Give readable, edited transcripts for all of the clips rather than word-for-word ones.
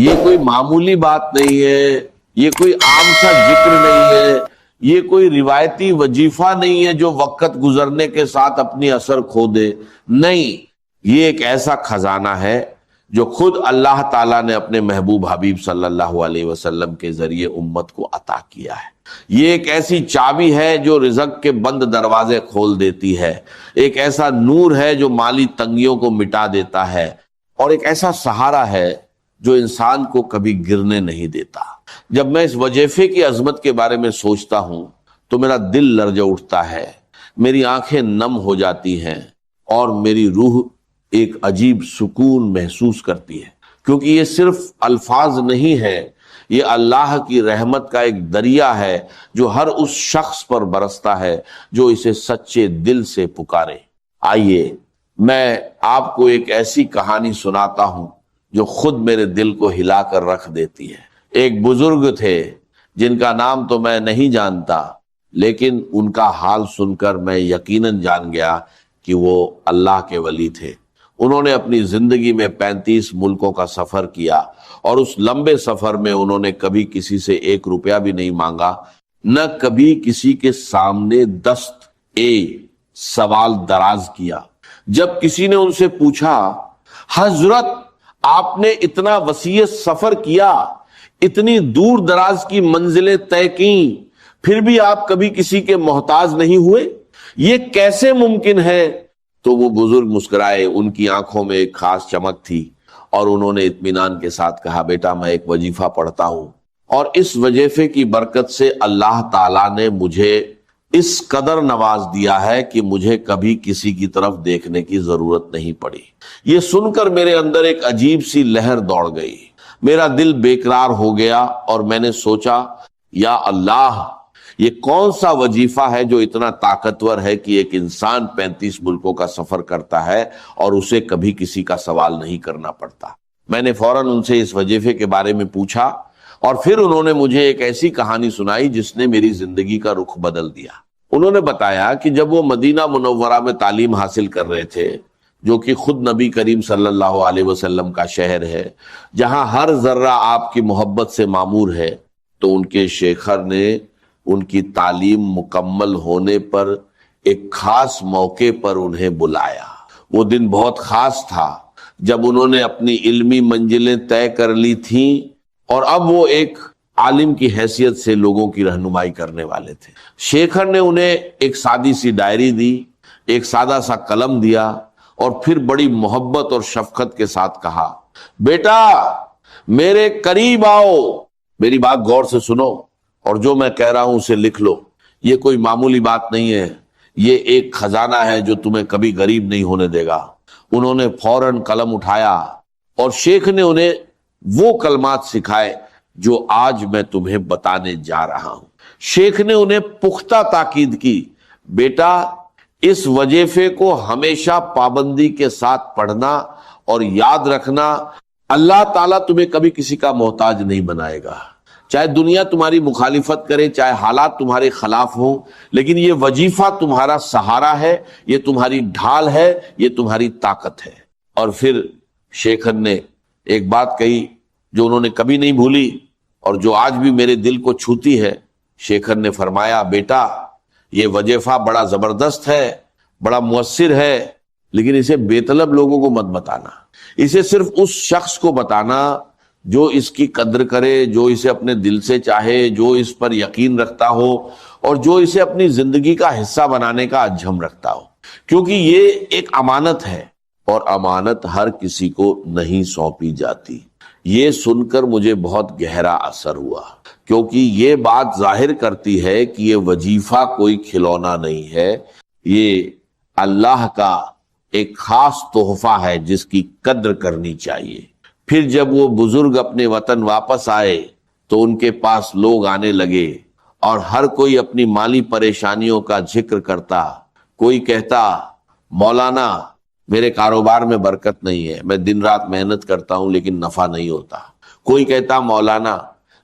یہ کوئی معمولی بات نہیں ہے، یہ کوئی عام سا ذکر نہیں ہے، یہ کوئی روایتی وظیفہ نہیں ہے جو وقت گزرنے کے ساتھ اپنی اثر کھو دے، نہیں، یہ ایک ایسا خزانہ ہے جو خود اللہ تعالیٰ نے اپنے محبوب حبیب صلی اللہ علیہ وسلم کے ذریعے امت کو عطا کیا ہے۔ یہ ایک ایسی چابی ہے جو رزق کے بند دروازے کھول دیتی ہے، ایک ایسا نور ہے جو مالی تنگیوں کو مٹا دیتا ہے، اور ایک ایسا سہارا ہے جو انسان کو کبھی گرنے نہیں دیتا۔ جب میں اس وظیفے کی عظمت کے بارے میں سوچتا ہوں تو میرا دل لرز اٹھتا ہے، میری آنکھیں نم ہو جاتی ہیں اور میری روح ایک عجیب سکون محسوس کرتی ہے، کیونکہ یہ صرف الفاظ نہیں ہے، یہ اللہ کی رحمت کا ایک دریا ہے جو ہر اس شخص پر برستا ہے جو اسے سچے دل سے پکارے۔ آئیے میں آپ کو ایک ایسی کہانی سناتا ہوں جو خود میرے دل کو ہلا کر رکھ دیتی ہے۔ ایک بزرگ تھے جن کا نام تو میں نہیں جانتا، لیکن ان کا حال سن کر میں یقیناً جان گیا کہ وہ اللہ کے ولی تھے۔ انہوں نے اپنی زندگی میں 35 ملکوں کا سفر کیا، اور اس لمبے سفر میں انہوں نے کبھی کسی سے 1 روپیہ بھی نہیں مانگا، نہ کبھی کسی کے سامنے دست سوال دراز کیا۔ جب کسی نے ان سے پوچھا، حضرت آپ نے اتنا وسیع سفر کیا، اتنی دور دراز کی منزلیں طے کیں، پھر بھی آپ کبھی کسی کے محتاج نہیں ہوئے، یہ کیسے ممکن ہے؟ تو وہ بزرگ مسکرائے، ان کی آنکھوں میں ایک خاص چمک تھی، اور انہوں نے اطمینان کے ساتھ کہا، بیٹا میں ایک وظیفہ پڑھتا ہوں، اور اس وظیفے کی برکت سے اللہ تعالیٰ نے مجھے اس قدر نواز دیا ہے کہ مجھے کبھی کسی کی طرف دیکھنے کی ضرورت نہیں پڑی۔ یہ سن کر میرے اندر ایک عجیب سی لہر دوڑ گئی، میرا دل بیقرار ہو گیا، اور میں نے سوچا، یا اللہ، یہ کون سا وظیفہ ہے جو اتنا طاقتور ہے کہ ایک انسان 35 ملکوں کا سفر کرتا ہے اور اسے کبھی کسی کا سوال نہیں کرنا پڑتا؟ میں نے فوراً ان سے اس وظیفے کے بارے میں پوچھا، اور پھر انہوں نے مجھے ایک ایسی کہانی سنائی جس نے میری زندگی کا رخ بدل دیا۔ انہوں نے بتایا کہ جب وہ مدینہ منورہ میں تعلیم حاصل کر رہے تھے، جو کہ خود نبی کریم صلی اللہ علیہ وسلم کا شہر ہے، جہاں ہر ذرہ آپ کی محبت سے معمور ہے، تو ان کے شیخر نے ان کی تعلیم مکمل ہونے پر ایک خاص موقع پر انہیں بلایا۔ وہ دن بہت خاص تھا جب انہوں نے اپنی علمی منزلیں طے کر لی تھیں، اور اب وہ ایک عالم کی حیثیت سے لوگوں کی رہنمائی کرنے والے تھے۔ شیخر نے انہیں ایک سادی سی ڈائری دی، ایک سادہ سا قلم دیا، اور پھر بڑی محبت اور شفقت کے ساتھ کہا، بیٹا میرے قریب آؤ، میری بات غور سے سنو، اور جو میں کہہ رہا ہوں اسے لکھ لو۔ یہ کوئی معمولی بات نہیں ہے، یہ ایک خزانہ ہے جو تمہیں کبھی غریب نہیں ہونے دے گا۔ انہوں نے فوراً قلم اٹھایا، اور شیخ نے انہیں وہ کلمات سکھائے جو آج میں تمہیں بتانے جا رہا ہوں۔ شیخ نے انہیں پختہ تاکید کی، بیٹا اس وظیفے کو ہمیشہ پابندی کے ساتھ پڑھنا اور یاد رکھنا، اللہ تعالیٰ تمہیں کبھی کسی کا محتاج نہیں بنائے گا، چاہے دنیا تمہاری مخالفت کرے، چاہے حالات تمہارے خلاف ہوں، لیکن یہ وظیفہ تمہارا سہارا ہے، یہ تمہاری ڈھال ہے، یہ تمہاری طاقت ہے۔ اور پھر شیخر نے ایک بات کہی جو انہوں نے کبھی نہیں بھولی، اور جو آج بھی میرے دل کو چھوتی ہے۔ شیخر نے فرمایا، بیٹا یہ وظیفہ بڑا زبردست ہے، بڑا مؤثر ہے، لیکن اسے بے طلب لوگوں کو مت بتانا، اسے صرف اس شخص کو بتانا جو اس کی قدر کرے، جو اسے اپنے دل سے چاہے، جو اس پر یقین رکھتا ہو، اور جو اسے اپنی زندگی کا حصہ بنانے کا عزم رکھتا ہو، کیونکہ یہ ایک امانت ہے، اور امانت ہر کسی کو نہیں سونپی جاتی۔ یہ سن کر مجھے بہت گہرا اثر ہوا، کیونکہ یہ بات ظاہر کرتی ہے کہ یہ وظیفہ کوئی کھلونا نہیں ہے، یہ اللہ کا ایک خاص تحفہ ہے جس کی قدر کرنی چاہیے۔ پھر جب وہ بزرگ اپنے وطن واپس آئے تو ان کے پاس لوگ آنے لگے، اور ہر کوئی اپنی مالی پریشانیوں کا ذکر کرتا۔ کوئی کہتا، مولانا میرے کاروبار میں برکت نہیں ہے، میں دن رات محنت کرتا ہوں لیکن نفع نہیں ہوتا۔ کوئی کہتا، مولانا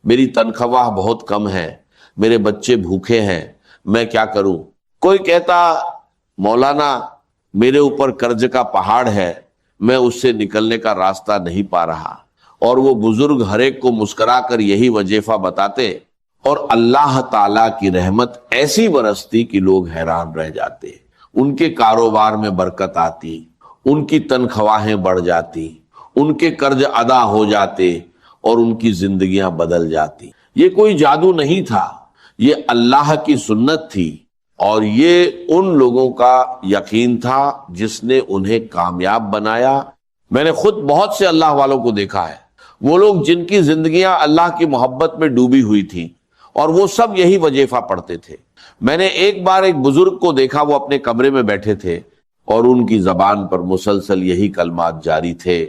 میری تنخواہ بہت کم ہے، میرے بچے بھوکے ہیں، میں کیا کروں؟ کوئی کہتا، مولانا میرے اوپر قرض کا پہاڑ ہے، میں اس سے نکلنے کا راستہ نہیں پا رہا۔ اور وہ بزرگ ہر ایک کو مسکرا کر یہی وظیفہ بتاتے اور اللہ تعالیٰ کی رحمت ایسی برستی کہ لوگ حیران رہ جاتے، ان کے کاروبار میں برکت آتی، ان کی تنخواہیں بڑھ جاتی، ان کے قرض ادا ہو جاتے اور ان کی زندگیاں بدل جاتی۔ یہ کوئی جادو نہیں تھا، یہ اللہ کی سنت تھی، اور یہ ان لوگوں کا یقین تھا جس نے انہیں کامیاب بنایا۔ میں نے خود بہت سے اللہ والوں کو دیکھا ہے، وہ لوگ جن کی زندگیاں اللہ کی محبت میں ڈوبی ہوئی تھیں اور وہ سب یہی وظیفہ پڑھتے تھے۔ میں نے ایک بار ایک بزرگ کو دیکھا، وہ اپنے کمرے میں بیٹھے تھے اور ان کی زبان پر مسلسل یہی کلمات جاری تھے،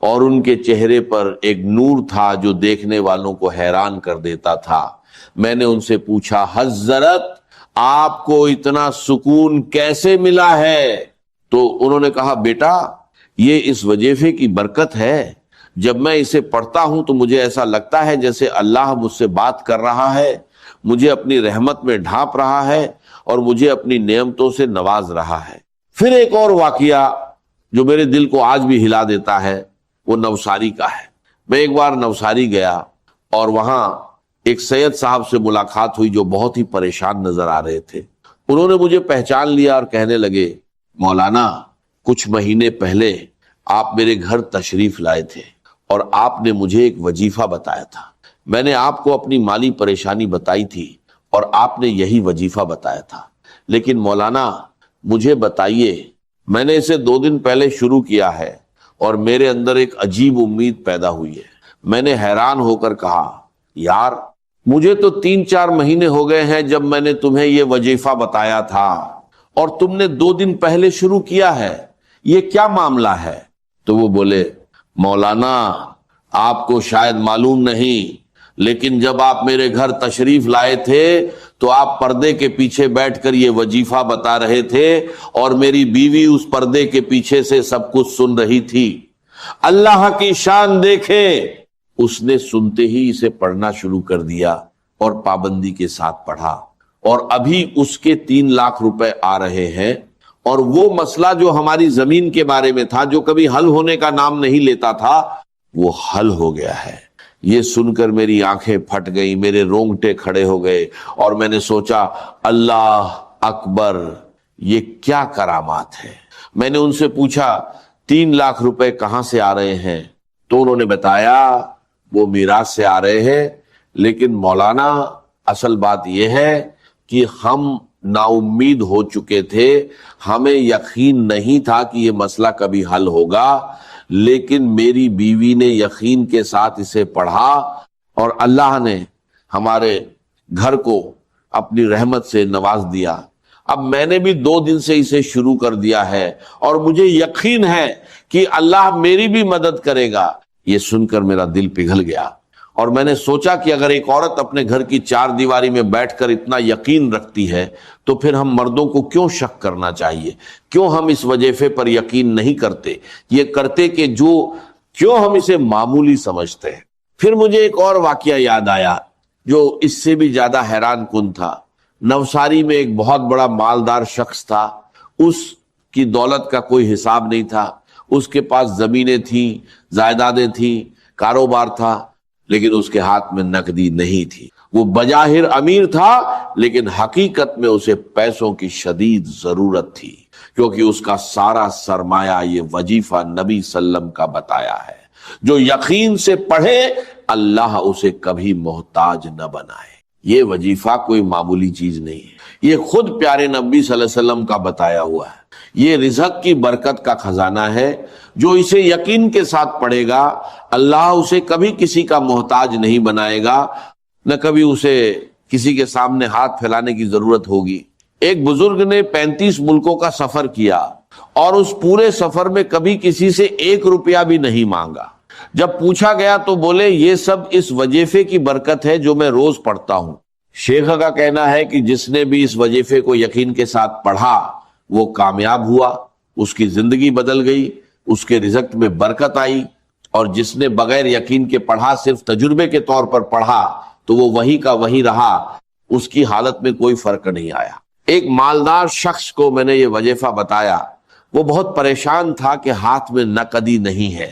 اور ان کے چہرے پر ایک نور تھا جو دیکھنے والوں کو حیران کر دیتا تھا۔ میں نے ان سے پوچھا، حضرت آپ کو اتنا سکون کیسے ملا ہے؟ تو انہوں نے کہا، بیٹا یہ اس وظیفے کی برکت ہے، جب میں اسے پڑھتا ہوں تو مجھے ایسا لگتا ہے جیسے اللہ مجھ سے بات کر رہا ہے، مجھے اپنی رحمت میں ڈھانپ رہا ہے اور مجھے اپنی نعمتوں سے نواز رہا ہے۔ پھر ایک اور واقعہ جو میرے دل کو آج بھی ہلا دیتا ہے وہ نوساری کا ہے۔ میں ایک بار نوساری گیا اور وہاں ایک سید صاحب سے ملاقات ہوئی جو بہت ہی پریشان نظر آ رہے تھے۔ انہوں نے مجھے پہچان لیا اور کہنے لگے، مولانا کچھ مہینے پہلے آپ میرے گھر تشریف لائے تھے اور آپ نے مجھے ایک وظیفہ بتایا تھا۔ میں نے آپ کو اپنی مالی پریشانی بتائی تھی اور آپ نے یہی وظیفہ بتایا تھا، لیکن مولانا مجھے بتائیے، میں نے اسے 2 دن پہلے شروع کیا ہے اور میرے اندر ایک عجیب امید پیدا ہوئی ہے۔ میں نے حیران ہو کر کہا، یار مجھے تو 3-4 مہینے ہو گئے ہیں جب میں نے تمہیں یہ وظیفہ بتایا تھا اور تم نے 2 دن پہلے شروع کیا ہے، یہ کیا معاملہ ہے؟ تو وہ بولے، مولانا آپ کو شاید معلوم نہیں، لیکن جب آپ میرے گھر تشریف لائے تھے تو آپ پردے کے پیچھے بیٹھ کر یہ وظیفہ بتا رہے تھے اور میری بیوی اس پردے کے پیچھے سے سب کچھ سن رہی تھی۔ اللہ کی شان دیکھے، اس نے سنتے ہی اسے پڑھنا شروع کر دیا اور پابندی کے ساتھ پڑھا، اور ابھی اس کے 3 لاکھ روپے آ رہے ہیں، اور وہ مسئلہ جو ہماری زمین کے بارے میں تھا، جو کبھی حل ہونے کا نام نہیں لیتا تھا، وہ حل ہو گیا ہے۔ یہ سن کر میری آنکھیں پھٹ گئیں، میرے رونگٹے کھڑے ہو گئے، اور میں نے سوچا، اللہ اکبر، یہ کیا کرامات ہے۔ میں نے ان سے پوچھا، 3 لاکھ روپے کہاں سے آ رہے ہیں؟ تو انہوں نے بتایا وہ میراث سے آ رہے ہیں، لیکن مولانا اصل بات یہ ہے کہ ہم نا امید ہو چکے تھے، ہمیں یقین نہیں تھا کہ یہ مسئلہ کبھی حل ہوگا، لیکن میری بیوی نے یقین کے ساتھ اسے پڑھا اور اللہ نے ہمارے گھر کو اپنی رحمت سے نواز دیا۔ اب میں نے بھی 2 دن سے اسے شروع کر دیا ہے اور مجھے یقین ہے کہ اللہ میری بھی مدد کرے گا۔ یہ سن کر میرا دل پگھل گیا، اور میں نے سوچا کہ اگر ایک عورت اپنے گھر کی 4 دیواری میں بیٹھ کر اتنا یقین رکھتی ہے تو پھر ہم مردوں کو کیوں شک کرنا چاہیے؟ کیوں ہم اس وظیفے پر یقین نہیں کرتے؟ یہ کرتے کہ کیوں ہم اسے معمولی سمجھتے ہیں؟ پھر مجھے ایک اور واقعہ یاد آیا جو اس سے بھی زیادہ حیران کن تھا۔ نوساری میں ایک بہت بڑا مالدار شخص تھا، اس کی دولت کا کوئی حساب نہیں تھا، اس کے پاس زمینیں تھیں، جائیدادیں تھیں، کاروبار تھا، لیکن اس کے ہاتھ میں نقدی نہیں تھی۔ وہ بظاہر امیر تھا، لیکن حقیقت میں اسے پیسوں کی شدید ضرورت تھی، کیونکہ اس کا سارا سرمایہ یہ وظیفہ نبی صلی اللہ علیہ وسلم کا بتایا ہے، جو یقین سے پڑھے اللہ اسے کبھی محتاج نہ بنائے۔ یہ وظیفہ کوئی معمولی چیز نہیں ہے، یہ خود پیارے نبی صلی اللہ علیہ وسلم کا بتایا ہوا ہے۔ یہ رزق کی برکت کا خزانہ ہے، جو اسے یقین کے ساتھ پڑھے گا اللہ اسے کبھی کسی کا محتاج نہیں بنائے گا، نہ کبھی اسے کسی کے سامنے ہاتھ پھیلانے کی ضرورت ہوگی۔ ایک بزرگ نے 35 ملکوں کا سفر کیا اور اس پورے سفر میں کبھی کسی سے 1 روپیہ بھی نہیں مانگا۔ جب پوچھا گیا تو بولے، یہ سب اس وظیفے کی برکت ہے جو میں روز پڑھتا ہوں۔ شیخ کا کہنا ہے کہ جس نے بھی اس وظیفے کو یقین کے ساتھ پڑھا وہ کامیاب ہوا، اس کی زندگی بدل گئی، اس کے رزق میں برکت آئی، اور جس نے بغیر یقین کے پڑھا، صرف تجربے کے طور پر پڑھا، تو وہ وہی کا وہی رہا، اس کی حالت میں کوئی فرق نہیں آیا۔ ایک مالدار شخص کو میں نے یہ وظیفہ بتایا، وہ بہت پریشان تھا کہ ہاتھ میں نقدی نہیں ہے،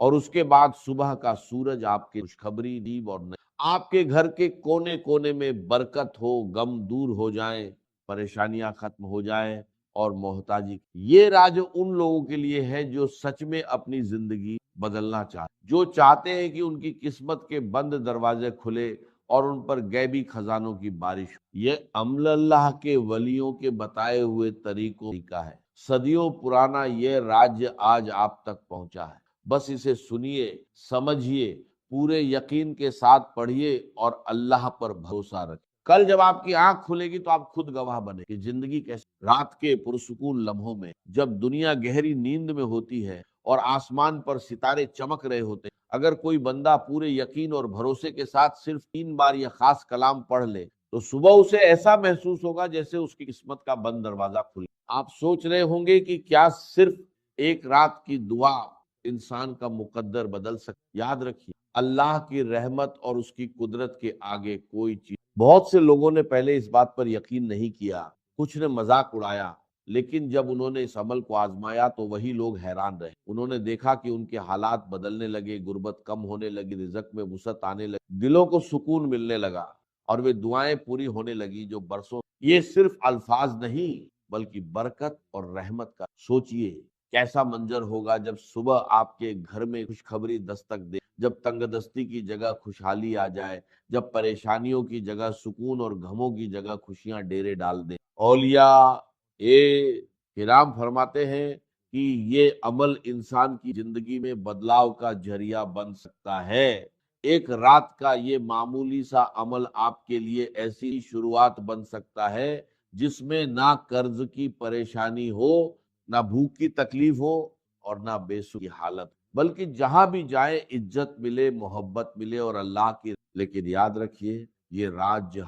اور اس کے بعد صبح کا سورج آپ کے خوشخبری نیب اور آپ کے گھر کے کونے کونے میں برکت ہو، غم دور ہو جائیں، پریشانیاں ختم ہو جائیں اور محتاجی۔ یہ راج ان لوگوں کے لیے ہے جو سچ میں اپنی زندگی بدلنا چاہتے، جو چاہتے ہیں کہ ان کی قسمت کے بند دروازے کھلے اور ان پر غیبی خزانوں کی بارش۔ یہ عمل اللہ کے ولیوں کے بتائے ہوئے طریقوں کا ہے، صدیوں پرانا یہ راج آج آپ تک پہنچا ہے۔ بس اسے سنیے، سمجھیے، پورے یقین کے ساتھ پڑھیے اور اللہ پر بھروسہ رکھیے۔ کل جب آپ کی آنکھ کھلے گی تو آپ خود گواہ بنے کہ زندگی کیسے۔ رات کے پرسکون لمحوں میں جب دنیا گہری نیند میں ہوتی ہے اور آسمان پر ستارے چمک رہے ہوتے ہیں، اگر کوئی بندہ پورے یقین اور بھروسے کے ساتھ صرف 3 بار یہ خاص کلام پڑھ لے تو صبح اسے ایسا محسوس ہوگا جیسے اس کی قسمت کا بند دروازہ کھلے۔ آپ سوچ رہے ہوں گے کہ کیا صرف ایک رات کی دعا انسان کا مقدر بدل سکتی؟ یاد رکھیے، اللہ کی رحمت اور اس کی قدرت کے آگے کوئی چیز۔ بہت سے لوگوں نے پہلے اس بات پر یقین نہیں کیا، کچھ نے مذاق اڑایا، لیکن جب انہوں نے اس عمل کو آزمایا تو وہی لوگ حیران رہے۔ انہوں نے دیکھا کہ ان کے حالات بدلنے لگے، غربت کم ہونے لگی، رزق میں وسعت آنے لگی، دلوں کو سکون ملنے لگا اور وہ دعائیں پوری ہونے لگی جو برسوں۔ یہ صرف الفاظ نہیں بلکہ برکت اور رحمت کا۔ سوچئے کیسا منظر ہوگا جب صبح آپ کے گھر میں خوشخبری دستک دے، جب تنگ دستی کی جگہ خوشحالی آ جائے، جب پریشانیوں کی جگہ سکون اور غموں کی جگہ خوشیاں ڈیرے ڈال دیں۔ اولیاء کرام فرماتے ہیں کہ یہ عمل انسان کی زندگی میں بدلاؤ کا ذریعہ بن سکتا ہے۔ ایک رات کا یہ معمولی سا عمل آپ کے لیے ایسی شروعات بن سکتا ہے جس میں نہ قرض کی پریشانی ہو، نہ بھوک کی تکلیف ہو اور نہ بے سکھی حالت، بلکہ جہاں بھی جائے عزت ملے، محبت ملے اور اللہ کی۔ لیکن یاد رکھیے، یہ راج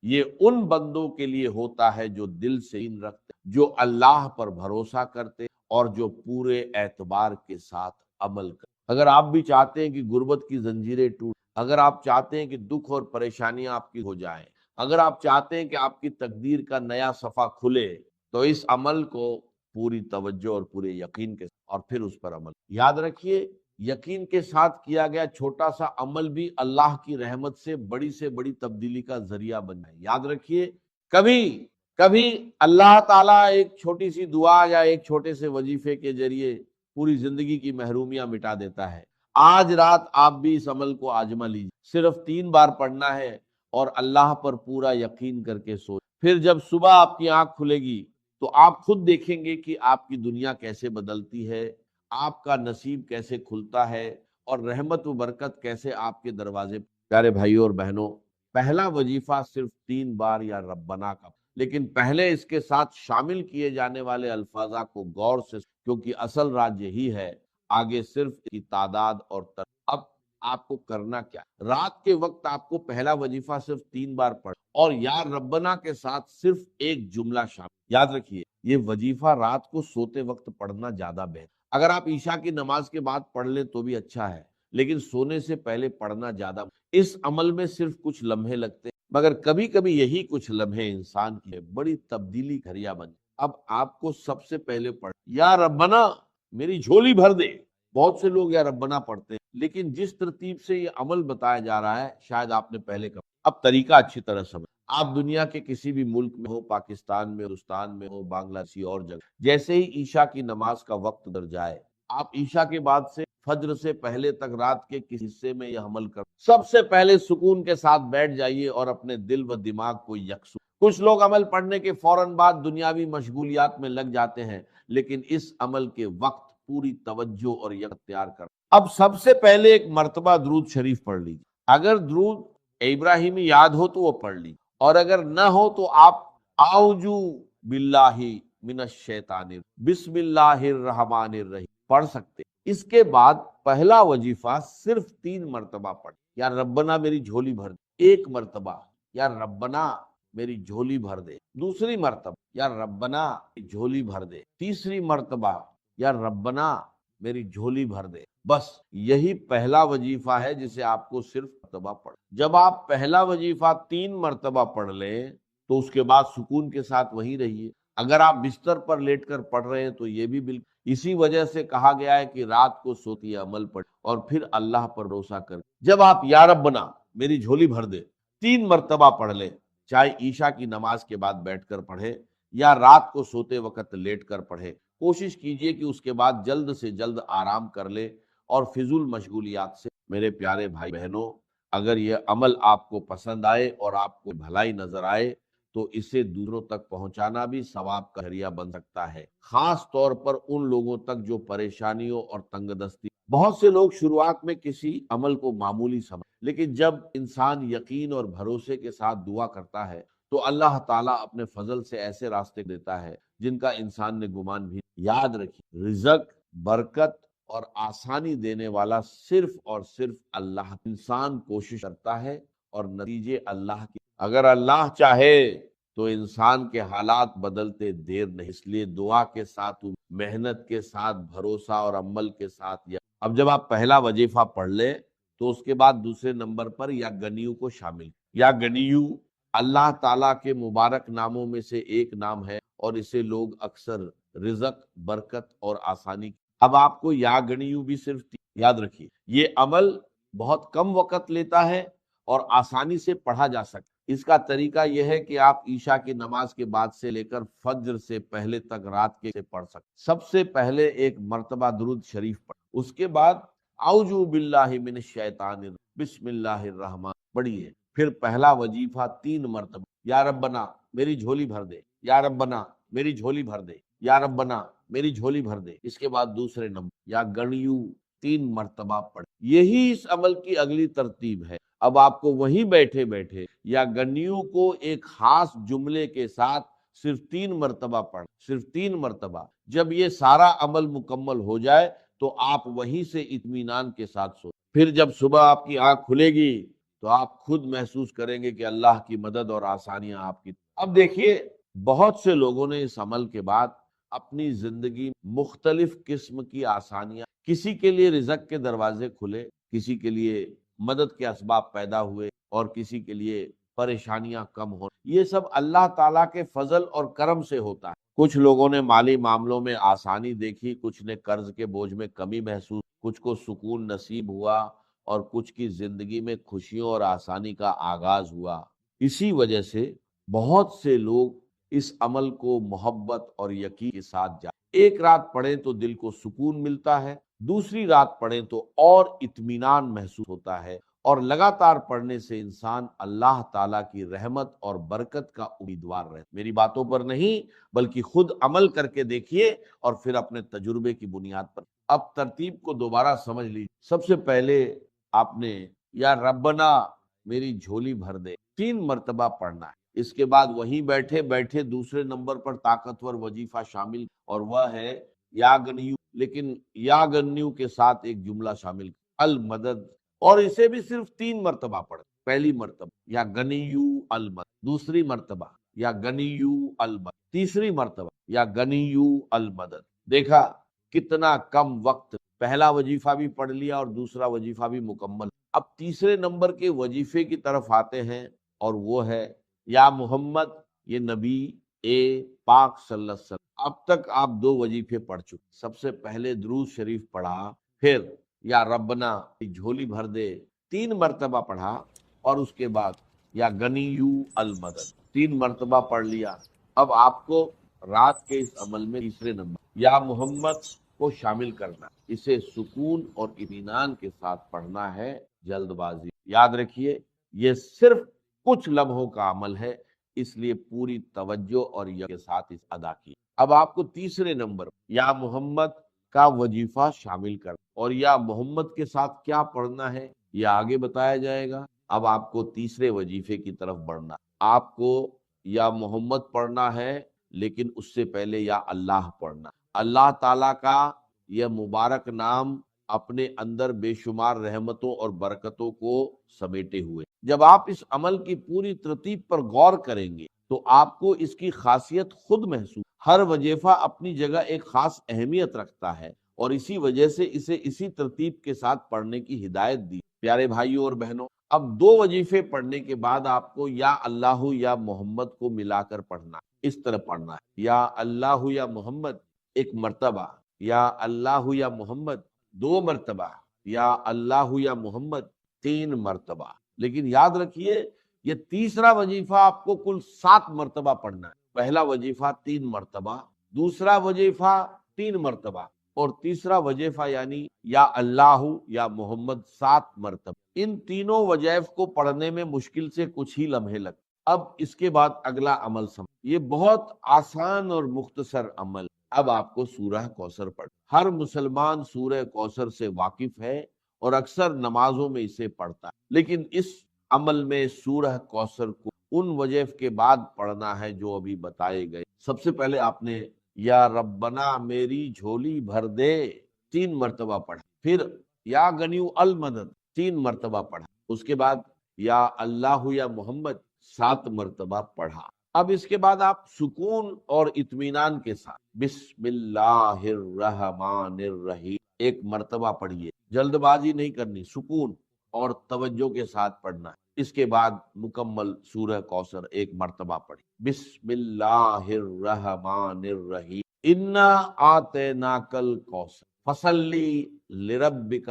یہ ان بندوں کے لیے ہوتا ہے جو دل سے یقین رکھتے، جو اللہ پر بھروسہ کرتے اور جو پورے اعتبار کے ساتھ عمل کرتے۔ اگر آپ بھی چاہتے ہیں کہ غربت کی زنجیریں ٹوٹ، اگر آپ چاہتے ہیں کہ دکھ اور پریشانیاں آپ کی ہو جائیں، اگر آپ چاہتے ہیں کہ آپ کی تقدیر کا نیا صفحہ کھلے، تو اس عمل کو پوری توجہ اور پورے یقین کے اور پھر اس پر عمل۔ یاد رکھیے، یقین کے ساتھ کیا گیا چھوٹا سا عمل بھی اللہ کی رحمت سے بڑی تبدیلی کا ذریعہ بن جائے۔ یاد رکھیے، کبھی اللہ تعالیٰ ایک چھوٹی سی دعا یا ایک چھوٹے سے وظیفے کے ذریعے پوری زندگی کی محرومیاں مٹا دیتا ہے۔ آج رات آپ بھی اس عمل کو آزما لیجیے، صرف 3 بار پڑھنا ہے اور اللہ پر پورا یقین کر کے سوچ۔ پھر جب صبح آپ کی آنکھ کھلے گی تو آپ خود دیکھیں گے کہ آپ کی دنیا کیسے بدلتی ہے، آپ کا نصیب کیسے کھلتا ہے اور رحمت و برکت کیسے آپ کے دروازے۔ پیارے بھائیوں اور بہنوں، پہلا وظیفہ صرف 3 بار یا ربنا کا، لیکن پہلے اس کے ساتھ شامل کیے جانے والے الفاظ کو غور سے، کیونکہ اصل راج یہی ہے، آگے صرف کی تعداد اور اب آپ کو کرنا کیا؟ رات کے وقت آپ کو پہلا وظیفہ صرف 3 بار پڑھ اور یا ربنا کے ساتھ صرف ایک جملہ شامل۔ یاد رکھیے، یہ وظیفہ رات کو سوتے وقت پڑھنا زیادہ بہتر۔ اگر آپ عشاء کی نماز کے بعد پڑھ لیں تو بھی اچھا ہے، لیکن سونے سے پہلے پڑھنا زیادہ۔ اس عمل میں صرف کچھ لمحے لگتے ہیں، مگر کبھی کبھی یہی کچھ لمحے انسان کی بڑی تبدیلی کا ذریعہ بن۔ اب آپ کو سب سے پہلے پڑھ یا ربنا میری جھولی بھر دے۔ بہت سے لوگ یا ربنا پڑھتے ہیں، لیکن جس ترتیب سے یہ عمل بتایا جا رہا ہے شاید آپ نے پہلے کہا۔ اب طریقہ اچھی طرح سمجھ۔ آپ دنیا کے کسی بھی ملک میں ہو، پاکستان میں، ہندوستان میں ہو، بنگلہ دیش اور جگہ، جیسے ہی عشاء کی نماز کا وقت در جائے، آپ عشاء کے بعد سے فجر سے پہلے تک رات کے کسی حصے میں یہ عمل کر سب سے پہلے سکون کے ساتھ بیٹھ جائیے اور اپنے دل و دماغ کو یکسو۔ کچھ لوگ عمل پڑھنے کے فوراً بعد دنیاوی مشغولیات میں لگ جاتے ہیں، لیکن اس عمل کے وقت پوری توجہ اور یقین اختیار کر۔ اب سب سے پہلے ایک مرتبہ درود شریف پڑھ لیجیے۔ اگر درود ابراہیمی یاد ہو تو وہ پڑھ لیجیے، اور اگر نہ ہو تو آپ اعوذ باللہ من الشیطان بسم اللہ الرحمن الرحیم پڑھ سکتے۔ اس کے بعد پہلا وظیفہ صرف 3 مرتبہ پڑھ، یا ربنا میری جھولی بھر دے، ایک مرتبہ یا ربنا میری جھولی بھر دے، دوسری مرتبہ یا ربنا جھولی بھر دے، تیسری مرتبہ یا ربنا میری جھولی بھر دے۔ بس یہی پہلا وظیفہ ہے جسے آپ کو صرف مرتبہ پڑھ۔ جب آپ پہلا وظیفہ 3 مرتبہ پڑھ لیں تو اس کے بعد سکون کے ساتھ وہیں رہیے۔ اگر آپ بستر پر لیٹ کر پڑھ رہے ہیں تو یہ بھی بالکل، اسی وجہ سے کہا گیا ہے کہ رات کو سوتی عمل پڑھ اور پھر اللہ پر بھروسہ کر جب آپ یا ربنا میری جھولی بھر دے 3 مرتبہ پڑھ لیں، چاہے عشاء کی نماز کے بعد بیٹھ کر پڑھے یا رات کو سوتے وقت لیٹ کر پڑھے، کوشش کیجئے کہ اس کے بعد جلد سے جلد آرام کر لے اور فضول مشغولیات سے۔ میرے پیارے بھائی بہنوں، اگر یہ عمل آپ کو پسند آئے اور آپ کو بھلائی نظر آئے تو اسے دوسروں تک پہنچانا بھی ثواب کا ذریعہ بن سکتا ہے، خاص طور پر ان لوگوں تک جو پریشانیوں اور تنگ دستی۔ بہت سے لوگ شروعات میں کسی عمل کو معمولی سمجھ، لیکن جب انسان یقین اور بھروسے کے ساتھ دعا کرتا ہے تو اللہ تعالیٰ اپنے فضل سے ایسے راستے دیتا ہے جن کا انسان نے گمان بھی۔ یاد رکھیے، رزق، برکت اور آسانی دینے والا صرف اور صرف اللہ۔ انسان کوشش کرتا ہے اور نتیجے اللہ کی۔ اگر اللہ چاہے تو انسان کے حالات بدلتے دیر نہیں، اس لیے دعا کے ساتھ، محنت کے ساتھ، بھروسہ اور عمل کے ساتھ۔ اب جب آپ پہلا وظیفہ پڑھ لیں تو اس کے بعد دوسرے نمبر پر یا گنیو کو شامل۔ یا گنیو اللہ تعالیٰ کے مبارک ناموں میں سے ایک نام ہے اور اسے لوگ اکثر رزق، برکت اور آسانی۔ اب آپ کو یا گنیو بھی صرف یاد رکھیے، یہ عمل بہت کم وقت لیتا ہے اور آسانی سے پڑھا جا سکتا۔ اس کا طریقہ یہ ہے کہ آپ عشاء کی نماز کے بعد سے لے کر فجر سے پہلے تک رات کے پڑھ سکتے۔ سب سے پہلے 1 مرتبہ درود شریف پڑھ، اس کے بعد اعوذ باللہ من الشیطان الرجیم بسم اللہ الرحمن پڑھیے۔ پھر پہلا وظیفہ 3 مرتبہ، یا ربنا میری جھولی بھر دے، یا ربنا میری جھولی بھر دے، یا ربنا میری جھولی بھر دے۔ اس کے بعد دوسرے نمبر یا گنیو 3 مرتبہ پڑھ۔ یہی اس عمل کی اگلی ترتیب ہے۔ اب آپ کو وہیں بیٹھے بیٹھے یا گنیو کو ایک خاص جملے کے ساتھ صرف 3 مرتبہ پڑھ، صرف 3 مرتبہ۔ جب یہ سارا عمل مکمل ہو جائے تو آپ وہیں سے اطمینان کے ساتھ سو۔ پھر جب صبح آپ کی آنکھ کھلے گی تو آپ خود محسوس کریں گے کہ اللہ کی مدد اور آسانیاں آپ کی۔ اب دیکھیے، بہت سے لوگوں نے اس عمل کے بعد اپنی زندگی مختلف قسم کی آسانیاں، کسی کے لیے رزق کے دروازے کھلے، کسی کے لیے مدد کے اسباب پیدا ہوئے اور کسی کے لیے پریشانیاں کم ہو۔ یہ سب اللہ تعالیٰ کے فضل اور کرم سے ہوتا ہے۔ کچھ لوگوں نے مالی معاملوں میں آسانی دیکھی، کچھ نے قرض کے بوجھ میں کمی محسوس، کچھ کو سکون نصیب ہوا اور کچھ کی زندگی میں خوشیوں اور آسانی کا آغاز ہوا۔ اسی وجہ سے بہت سے لوگ اس عمل کو محبت اور یقین کے ساتھ ایک رات پڑھیں تو دل کو سکون ملتا ہے، دوسری رات پڑھیں تو اور اطمینان محسوس ہوتا ہے، اور لگاتار پڑھنے سے انسان اللہ تعالیٰ کی رحمت اور برکت کا امیدوار رہے۔ میری باتوں پر نہیں بلکہ خود عمل کر کے دیکھیے اور پھر اپنے تجربے کی بنیاد پر۔ اب ترتیب کو دوبارہ سمجھ لیجیے۔ سب سے پہلے آپ نے یا ربنا میری جھولی بھر دے 3 مرتبہ پڑھنا ہے۔ اس کے بعد وہیں بیٹھے بیٹھے دوسرے نمبر پر طاقتور وظیفہ شامل، اور وہ ہے یا گنیو، لیکن یا گنیو کے ساتھ ایک جملہ شامل المدد، اور اسے بھی صرف 3 مرتبہ پڑھ۔ پہلی مرتبہ یا گنیو المدد، دوسری مرتبہ یا گنیو المدد، تیسری مرتبہ یا گنیو المدد۔ دیکھا کتنا کم وقت، پہلا وظیفہ بھی پڑھ لیا اور دوسرا وظیفہ بھی مکمل۔ اب تیسرے نمبر کے وظیفے کی طرف آتے ہیں اور وہ ہے یا محمد، یہ نبی پاک صلی اللہ علیہ وسلم۔ اب تک آپ 2 وظیفے پڑھ چکے۔ سب سے پہلے درود شریف پڑھا، پھر یا ربنا جھولی بھر دے 3 مرتبہ پڑھا، اور اس کے بعد یا گنیو المدد 3 مرتبہ پڑھ لیا۔ اب آپ کو رات کے اس عمل میں تیسرے نمبر یا محمد کو شامل کرنا، اسے سکون اور اطمینان کے ساتھ پڑھنا ہے، جلد بازی۔ یاد رکھیے، یہ صرف کچھ لمحوں کا عمل ہے، اس لیے پوری توجہ اور یقین کے ساتھ اس ادا کی۔ اب آپ کو تیسرے نمبر یا محمد کا وظیفہ شامل کرنا، اور یا محمد کے ساتھ کیا پڑھنا ہے یہ آگے بتایا جائے گا۔ اب آپ کو تیسرے وظیفے کی طرف بڑھنا، آپ کو یا محمد پڑھنا ہے لیکن اس سے پہلے یا اللہ پڑھنا۔ اللہ تعالیٰ کا یہ مبارک نام اپنے اندر بے شمار رحمتوں اور برکتوں کو سمیٹے ہوئے۔ جب آپ اس عمل کی پوری ترتیب پر غور کریں گے تو آپ کو اس کی خاصیت خود محسوس۔ ہر وظیفہ اپنی جگہ ایک خاص اہمیت رکھتا ہے اور اسی وجہ سے اسے اسی ترتیب کے ساتھ پڑھنے کی ہدایت دی۔ پیارے بھائیوں اور بہنوں، اب 2 وظیفے پڑھنے کے بعد آپ کو یا اللہ یا محمد کو ملا کر پڑھنا، اس طرح پڑھنا ہے، یا اللہ یا محمد 1 مرتبہ، یا اللہ یا محمد 2 مرتبہ، یا اللہ یا محمد 3 مرتبہ. لیکن یاد رکھیے یہ تیسرا وظیفہ آپ کو کل 7 مرتبہ پڑھنا ہے. پہلا وظیفہ 3 مرتبہ، دوسرا وظیفہ 3 مرتبہ، اور تیسرا وظیفہ یعنی یا اللہ یا محمد 7 مرتبہ. ان تینوں وظائف کو پڑھنے میں مشکل سے کچھ ہی لمحے لگتے. اب اس کے بعد اگلا عمل سمجھ، یہ بہت آسان اور مختصر عمل. اب آپ کو سورہ کوثر پڑھ. ہر مسلمان سورہ کوثر سے واقف ہے اور اکثر نمازوں میں اسے پڑھتا ہے، لیکن اس عمل میں سورہ کوثر کو ان وظائف کے بعد پڑھنا ہے جو ابھی بتائے گئے. سب سے پہلے آپ نے یا ربنا میری جھولی بھر دے 3 مرتبہ پڑھا، پھر یا غنیو المدد 3 مرتبہ پڑھا، اس کے بعد یا اللہ یا محمد 7 مرتبہ پڑھا. اب اس کے بعد آپ سکون اور اطمینان کے ساتھ بسم اللہ الرحمن الرحیم 1 مرتبہ پڑھیے. جلد بازی نہیں کرنی، سکون اور توجہ کے ساتھ پڑھنا ہے. اس کے بعد مکمل سورہ کوثر 1 مرتبہ پڑھی. بسم اللہ الرحمن الرحیم انا آتیناک الکوثر فصلی لربک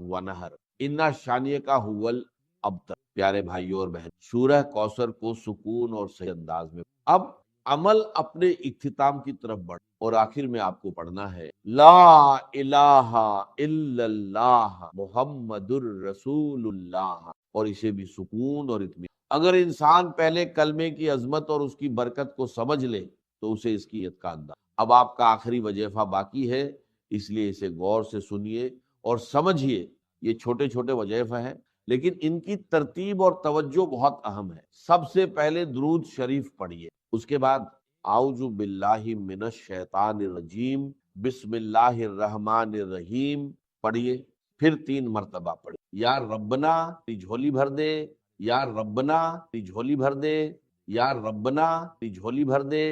ونہر. انا شانیہ کا حول ابتر. پیارے بھائیوں اور بہن، سورہ کوثر کو سکون اور صحیح انداز میں. اب عمل اپنے اختتام کی طرف بڑھ، اور آخر میں آپ کو پڑھنا ہے لا الہ الا اللہ محمد الرسول اللہ، اور اسے بھی سکون اور اطمینان. اگر انسان پہلے کلمے کی عظمت اور اس کی برکت کو سمجھ لے تو اسے اس کی عزت کا انداز. اب آپ کا آخری وظیفہ باقی ہے، اس لیے اسے غور سے سنیے اور سمجھیے. یہ چھوٹے چھوٹے وظیفے ہیں لیکن ان کی ترتیب اور توجہ بہت اہم ہے. سب سے پہلے درود شریف پڑھیے، اس کے بعد اعوذ باللہ من الشیطان الرجیم بسم اللہ الرحمن الرحیم پڑھیے، پھر 3 مرتبہ پڑھیے یا ربنا تیری جھولی بھر دے، یا ربنا تیری جھولی بھر دے، یا ربنا تیری جھولی بھر دے.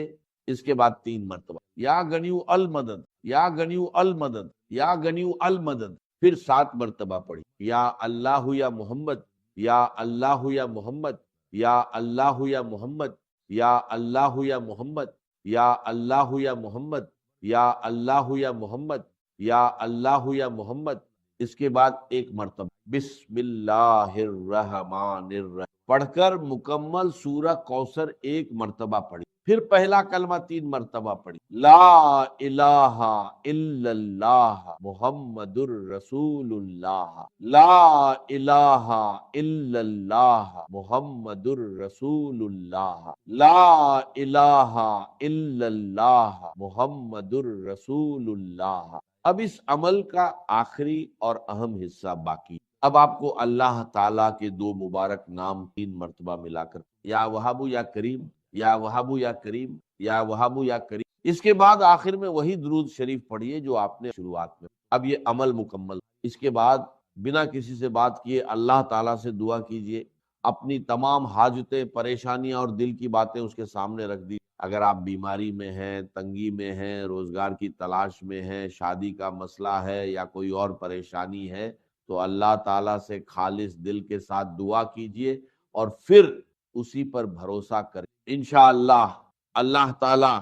اس کے بعد 3 مرتبہ یا غنیو المدد، یا غنیو المدد، یا غنیو المدد، پھر 7 مرتبہ پڑھی یا اللہ یا محمد، یا اللہ یا محمد، یا اللہ یا محمد، یا اللہ یا محمد، یا اللہ یا محمد، یا اللہ یا محمد، یا اللہ یا محمد. اس کے بعد 1 مرتبہ بسم اللہ الرحمن الرحیم پڑھ کر مکمل سورہ کوثر 1 مرتبہ پڑھی. پھر پہلا کلمہ 3 مرتبہ پڑھی لا الہ الا اللہ محمد الرسول اللہ، لا الہ الا اللہ محمد الرسول اللہ، لا الہ الا اللہ محمد الرسول اللہ. اب اس عمل کا آخری اور اہم حصہ باقی. اب آپ کو اللہ تعالیٰ کے 2 مبارک نام 3 مرتبہ ملا کر یا وہاب یا کریم، یا وہاب یا کریم، یا وہاب یا کریم. اس کے بعد آخر میں وہی درود شریف پڑھیے جو آپ نے شروعات میں. اب یہ عمل مکمل. اس کے بعد بنا کسی سے بات کیے اللہ تعالیٰ سے دعا کیجئے. اپنی تمام حاجتیں، پریشانیاں اور دل کی باتیں اس کے سامنے رکھ دی. اگر آپ بیماری میں ہیں، تنگی میں ہیں، روزگار کی تلاش میں ہیں، شادی کا مسئلہ ہے یا کوئی اور پریشانی ہے، تو اللہ تعالیٰ سے خالص دل کے ساتھ دعا کیجئے اور پھر اسی پر بھروسہ کریں. انشاءاللہ اللہ تعالیٰ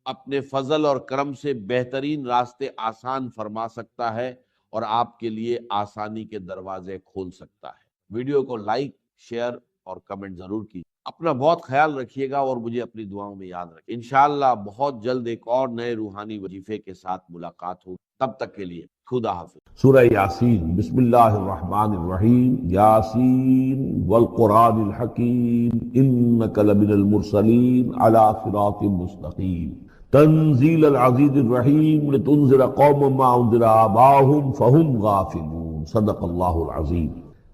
اپنے فضل اور کرم سے بہترین راستے آسان فرما سکتا ہے اور آپ کے لیے آسانی کے دروازے کھول سکتا ہے. ویڈیو کو لائک، شیئر اور کمنٹ ضرور کیجیے. اپنا بہت خیال رکھیے گا اور مجھے اپنی دعاؤں میں یاد رکھیں. انشاءاللہ بہت جلد ایک اور نئے روحانی وظیفے کے ساتھ ملاقات ہوگی. تب تک کے لیے خدا حافظ. سورہ یاسین. بسم اللہ الرحمن الرحیم. یاسین والقرآن الحکیم انک لمن المرسلین علی صراط مستقیم تنزیل العزیز الرحیم لتنذر قوما ما انذر آباؤہم فہم غافلون. صدق اللہ العظیم.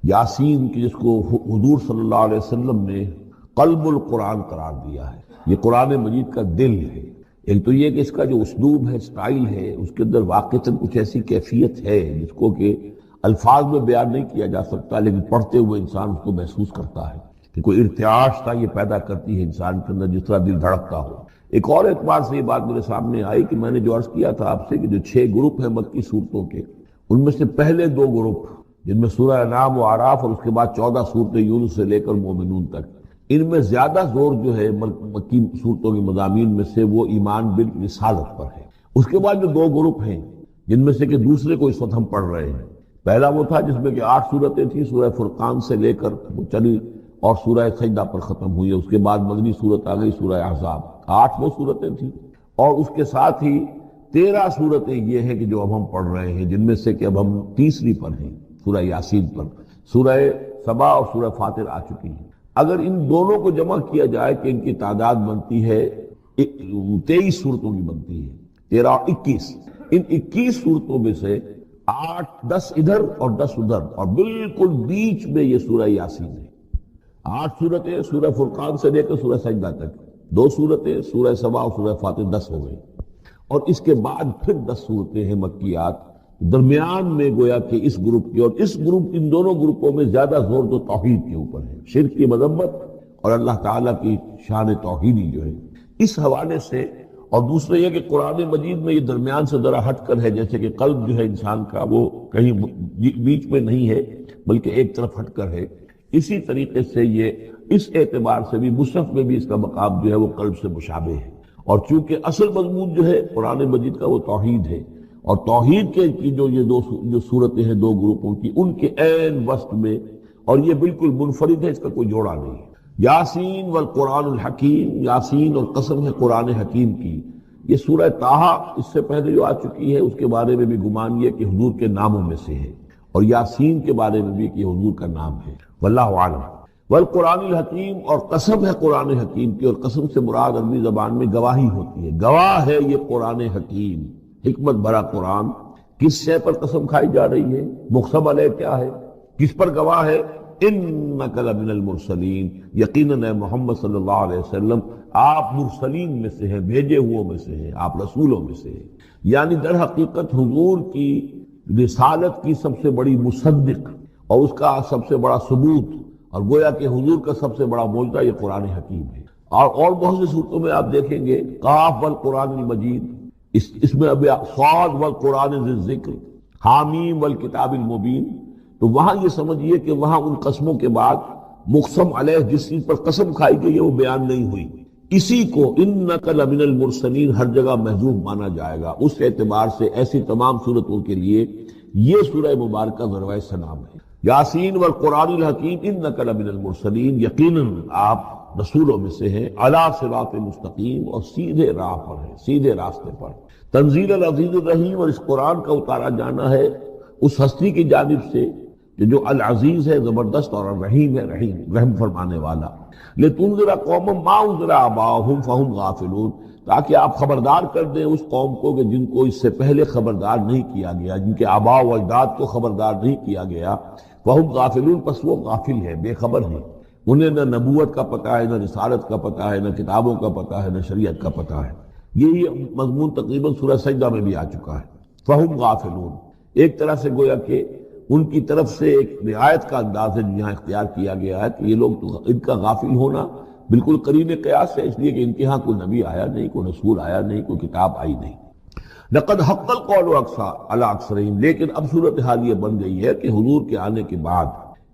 یاسین کی جس کو حضور صلی اللہ علیہ وسلم نے قلب القرآن قرار دیا ہے، یہ قرآن مجید کا دل ہے. ایک تو یہ کہ اس کا جو اسلوب ہے، سٹائل ہے، اس کے اندر واقعتاً کچھ ایسی کیفیت ہے جس کو کہ الفاظ میں بیان نہیں کیا جا سکتا، لیکن پڑھتے ہوئے انسان اس کو محسوس کرتا ہے کہ کوئی ارتعاش تھا یہ پیدا کرتی ہے انسان کے اندر، جس طرح دل دھڑکتا ہو. ایک اور اعتبار سے یہ بات میرے سامنے آئی کہ میں نے جو عرض کیا تھا آپ سے کہ جو 6 گروپ ہیں مکی صورتوں کے، ان میں سے پہلے 2 گروپ جن میں سورہ انعام و اعراف اور اس کے بعد 14 صورتیں یونس سے لے کر مومنون تک، ان میں زیادہ زور جو ہے مکی صورتوں کے مضامین میں سے وہ ایمان بالرسالت پر ہے. اس کے بعد جو 2 گروپ ہیں جن میں سے کہ دوسرے کو اس وقت ہم پڑھ رہے ہیں۔ پہلا وہ تھا جس میں کہ 8 صورتیں تھیں، سورہ فرقان سے لے کر وہ چلی اور سورہ سجدہ پر ختم ہوئی ہے۔ اس کے بعد مدنی صورت آ گئی سورہ احزاب، 8 وہ صورتیں تھیں، اور اس کے ساتھ ہی 13 صورتیں یہ ہیں کہ جو اب ہم پڑھ رہے ہیں، جن میں سے کہ اب ہم تیسری پر ہیں، سورہ یاسین پر۔ سورہ سبا اور سورہ فاطر آ چکی ہیں۔ اگر ان دونوں کو جمع کیا جائے کہ ان کی تعداد بنتی ہے 23 صورتوں کی بنتی ہے، 13 اور 21۔ ان 21 صورتوں میں سے 8-10 ادھر اور 10 ادھر، اور بالکل بیچ میں یہ سورہ یاسین ہے۔ 8 صورتیں سورہ فرقان سے لے کر سورہ سجدہ تک، 2 صورتیں سورہ سبا اور سورہ فاطر، 10 ہو گئی، اور اس کے بعد پھر 10 صورتیں ہیں مکیات۔ درمیان میں گویا کہ اس گروپ کی اور اس گروپ، ان دونوں گروپوں میں زیادہ زور تو توحید کے اوپر ہے، شرک کی مذمت اور اللہ تعالیٰ کی شان توحیدی جو ہے اس حوالے سے۔ اور دوسرا یہ کہ قرآن مجید میں یہ درمیان سے ذرا ہٹ کر ہے، جیسے کہ قلب جو ہے انسان کا وہ کہیں بیچ میں نہیں ہے بلکہ ایک طرف ہٹ کر ہے، اسی طریقے سے یہ اس اعتبار سے بھی مصحف میں بھی اس کا مقام جو ہے وہ قلب سے مشابہ ہے۔ اور چونکہ اصل مضمون جو ہے قرآن مجید کا وہ توحید ہے، اور توحید کے کی جو یہ جو صورتیں ہیں 2 گروپوں کی، ان کے عین وسط میں، اور یہ بالکل منفرد ہے، اس کا کوئی جوڑا نہیں ہے۔ یاسین والقرآن الحکیم، یاسین اور قسم ہے قرآن حکیم کی۔ یہ سورہ طٰہٰ اس سے پہلے جو آ چکی ہے، اس کے بارے میں بھی گمان یہ کہ حضور کے ناموں میں سے ہے، اور یاسین کے بارے میں بھی کہ حضور کا نام ہے، واللہ اعلم۔ والقرآن الحکیم، اور قسم ہے قرآن حکیم کی، اور قسم سے مراد عربی زبان میں گواہی ہوتی ہے، گواہ ہے یہ قرآن حکیم، حکمت بھرا قرآن۔ کس شے پر قسم کھائی جا رہی ہے؟ مقسم علیہ کیا ہے؟ کس پر گواہ ہے؟ انک لمن المرسلین، یقیناً اے محمد صلی اللہ علیہ وسلم آپ مرسلین میں سے ہیں، بھیجے ہوئوں میں سے ہیں، آپ رسولوں میں سے ہیں۔ یعنی در حقیقت حضور کی رسالت کی سب سے بڑی مصدق اور اس کا سب سے بڑا ثبوت، اور گویا کہ حضور کا سب سے بڑا معجزہ یہ قرآن حکیم ہے۔ اور بہت سی صورتوں میں آپ دیکھیں گے قاف والقرآن المجید، اس میں اب صاد والقرآن ذی الذکر، حامیم والکتاب المبین، تو وہاں یہ سمجھیے کہ وہاں ان قسموں کے بعد مقسم علیہ جس چیز پر قسم کھائی گئی ہے وہ بیان نہیں ہوئی، اسی کو انک لمن المرسلین ہر جگہ محذوف مانا جائے گا۔ اس اعتبار سے ایسی تمام صورتوں کے لیے یہ سورہ مبارکہ ذروۂ سلام ہے۔ یاسین والقرآن الحکیم انک لمن المرسلین، یقیناً آپ رسولوں میں سے ہیں، علی صراط مستقیم، اور سیدھے راہ پر ہیں، سیدھے راستے پر۔ تنزیل العزیز الرحیم، اور اس قرآن کا اتارا جانا ہے اس ہستی کی جانب سے جو العزیز ہے، زبردست، اور الرحیم ہے، رحم فرمانے والا۔ لتنذر قوما ما انذر آباؤہم فہم غافلون، تاکہ آپ خبردار کر دیں اس قوم کو کہ جن کو اس سے پہلے خبردار نہیں کیا گیا، جن کے آباء و اجداد کو خبردار نہیں کیا گیا، فہم غافلون، پس وہ غافل ہیں، بے خبر ہیں، انہیں نہ نبوت کا پتہ ہے، نہ رسالت کا پتہ ہے، نہ کتابوں کا پتہ ہے، نہ شریعت کا پتہ ہے۔ یہی مضمون تقریباً سورہ سجدہ میں بھی آ چکا ہے، فہم غافلون۔ ایک طرح سے گویا کہ ان کی طرف سے ایک رعایت کا انداز ہے یہاں اختیار کیا گیا ہے کہ یہ لوگ تو ان کا غافل ہونا بالکل قرین قیاس ہے، اس لیے کہ ان کے ہاں کوئی نبی آیا نہیں، کوئی رسول آیا نہیں، کوئی کتاب آئی نہیں۔ لقد حق القول علی اکثرہم، لیکن اب صورتحال یہ بن گئی ہے کہ حضور کے آنے کے بعد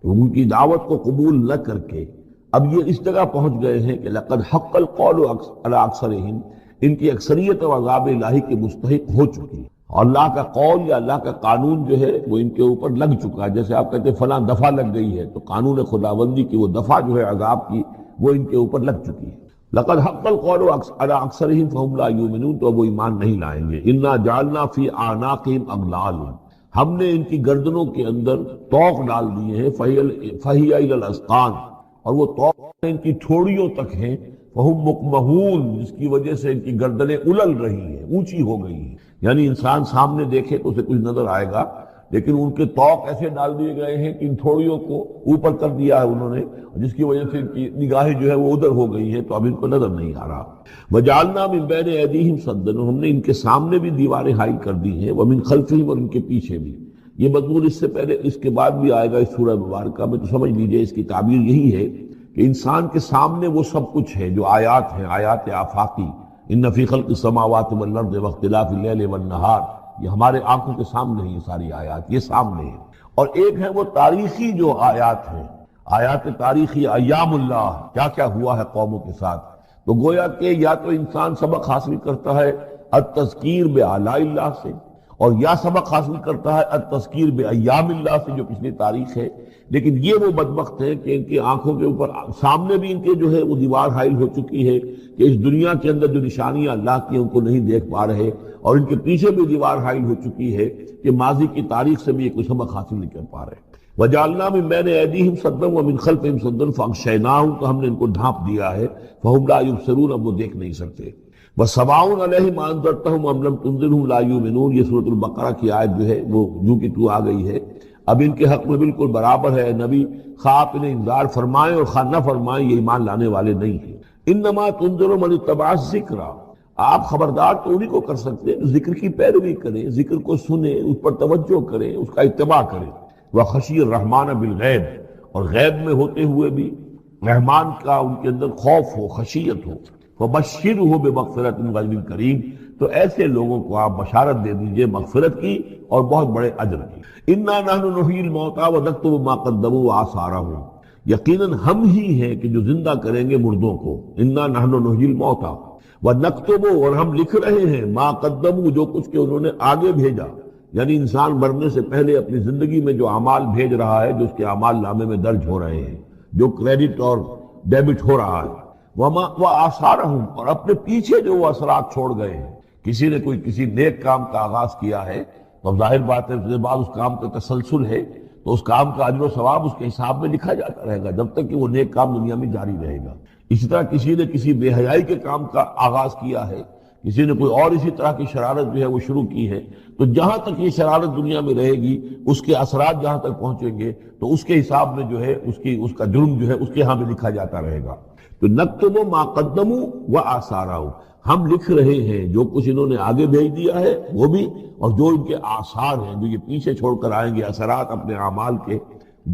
ان کی دعوت کو قبول نہ کر کے اب یہ اس جگہ پہنچ گئے ہیں کہ لقد حق القول علی اکثرہم، ان کی اکثریت و عذاب الہی کے مستحق ہو چکی ہے، اور اللہ کا قول یا اللہ کا قانون جو ہے وہ ان کے اوپر لگ چکا ہے۔ جیسے آپ کہتے ہیں فلاں دفعہ لگ گئی ہے، تو قانون خداوندی کی وہ دفعہ جو ہے عذاب کی وہ ان کے اوپر لگ چکی ہے۔ لقد حق القول علی اکثرہم فہم لا یؤمنون، تو وہ ایمان نہیں لائیں گے۔ انا جعلنا فی اعناقہم اغلال، ہم نے ان کی گردنوں کے اندر طوق ڈال دیے ہیں، فہی الی الاذقان، اور وہ طوق ان کی ٹھوڑیوں تک ہیں، فہم مقمحون، جس کی وجہ سے ان کی گردنیں الل رہی ہیں، اونچی ہو گئی ہیں۔ یعنی انسان سامنے دیکھے تو اسے کچھ نظر آئے گا، لیکن ان کے طوق ایسے ڈال دیے گئے ہیں کہ ان تھوڑیوں کو اوپر کر دیا ہے انہوں نے، جس کی وجہ سے ان کی نگاہیں جو ہے وہ ادھر ہو گئی ہیں، تو اب ان کو نظر نہیں آ رہا۔ وجعلنا من بین ایدیہم سدا، ہم نے ان کے سامنے بھی دیواریں حائل کر دی ہیں، ومن خلفہم، اور ان کے پیچھے بھی۔ یہ مضمون اس سے پہلے اس کے بعد بھی آئے گا اس سورہ مبارکہ میں، تو سمجھ لیجئے اس کی تعبیر یہی ہے کہ انسان کے سامنے وہ سب کچھ ہے جو آیات ہیں، آیات آفاقی، ان فی خلق السماوات والارض واختلاف اللیل والنہار، یہ ہمارے آنکھوں کے سامنے ہیں، یہ ساری آیات یہ سامنے ہیں۔ اور ایک ہے وہ تاریخی جو آیات ہیں، آیات تاریخی، ایام اللہ، کیا کیا ہوا ہے قوموں کے ساتھ۔ تو گویا کہ یا تو انسان سبق حاصل کرتا ہے التذکیر بآلاء اللہ سے، اور یا سبق حاصل کرتا ہے التذکیر بایام اللہ سے جو پچھلی تاریخ ہے. لیکن یہ وہ بدبخت ہے کہ ان کی آنکھوں کے اوپر سامنے بھی ان کے جو ہے وہ دیوار حائل ہو چکی ہے کہ اس دنیا کے اندر جو نشانیاں اللہ کی ان کو نہیں دیکھ پا رہے، اور ان کے پیچھے بھی دیوار حائل ہو چکی ہے کہ ماضی کی تاریخ سے بھی یہ کوئی سبق حاصل نہیں کر پا رہے. وَجَعَلْنَا مِن بَيْنِ أَيْدِيهِمْ سَدًّا وَمِنْ خَلْفِهِمْ سَدًّا فَأَغْشَيْنَاهُمْ، تو ہم نے ان کو ڈھانپ دیا ہے. فَهُمْ لَا يُبْصِرُونَ، اب وہ دیکھ نہیں سکتے. وَسَوَاءٌ عَلَيْهِمْ أَنذَرْتَهُمْ أَمْ لَمْ تُنذِرْهُمْ لَا يُؤْمِنُونَ، یہ سورۃ البقرہ کی آیت جو ہے وہ جو کہ تو آ گئی ہے. اب ان کے حق میں بالکل برابر ہے، نبی خواہ آپ انہیں انذار فرمائیں اور خواہ نہ فرمائیں، یہ ایمان لانے والے نہیں ہیں. انما تنذر من اتبع الذکر، آپ خبردار تو انہی کو کر سکتے ہیں ذکر کی پیروی کریں، ذکر کو سنیں، اس پر توجہ کریں، اس کا اتباع کریں. وخشی الرحمن بالغیب، اور غیب میں ہوتے ہوئے بھی رحمان کا ان کے اندر خوف ہو، خشیت ہو. فبشرہ بمغفرۃ من رب کریم، تو ایسے لوگوں کو آپ بشارت دے دیجئے مغفرت کی اور بہت بڑے اجر کی. انا نحن نحیی الموتى ونکتب ما قدموا وآثارهم، یقیناً ہم ہی ہیں کہ جو زندہ کریں گے مردوں کو. انا نحن نحیی الموتى ونکتب، اور ہم لکھ رہے ہیں ما قدموا، جو کچھ کہ انہوں نے آگے بھیجا، یعنی انسان مرنے سے پہلے اپنی زندگی میں جو اعمال بھیج رہا ہے، جو اس کے اعمال نامے میں درج ہو رہے ہیں، جو کریڈٹ اور ڈیبٹ ہو رہا ہے. وآثارهم، اور اپنے پیچھے جو وہ اثرات چھوڑ گئے ہیں. کسی نے کوئی کسی نیک کام کا آغاز کیا ہے تو ظاہر بات ہے اس کے بعد اس کام کا تسلسل ہے تو اس کام کا اجر و ثواب اس کے حساب میں لکھا جاتا رہے گا جب تک کہ وہ نیک کام دنیا میں جاری رہے گا. اسی طرح کسی نے کسی بے حیائی کے کام کا آغاز کیا ہے، کسی نے کوئی اور اسی طرح کی شرارت جو ہے وہ شروع کی ہے، تو جہاں تک یہ شرارت دنیا میں رہے گی اس کے اثرات جہاں تک پہنچیں گے تو اس کے حساب میں جو ہے اس کا جرم جو ہے اس کے ہاں میں لکھا جاتا رہے گا. تو نکتب ما قدموا وآثارهم، ہم لکھ رہے ہیں جو کچھ انہوں نے آگے بھیج دیا ہے وہ بھی، اور جو ان کے آثار ہیں جو یہ پیچھے چھوڑ کر آئیں گے اثرات اپنے اعمال کے،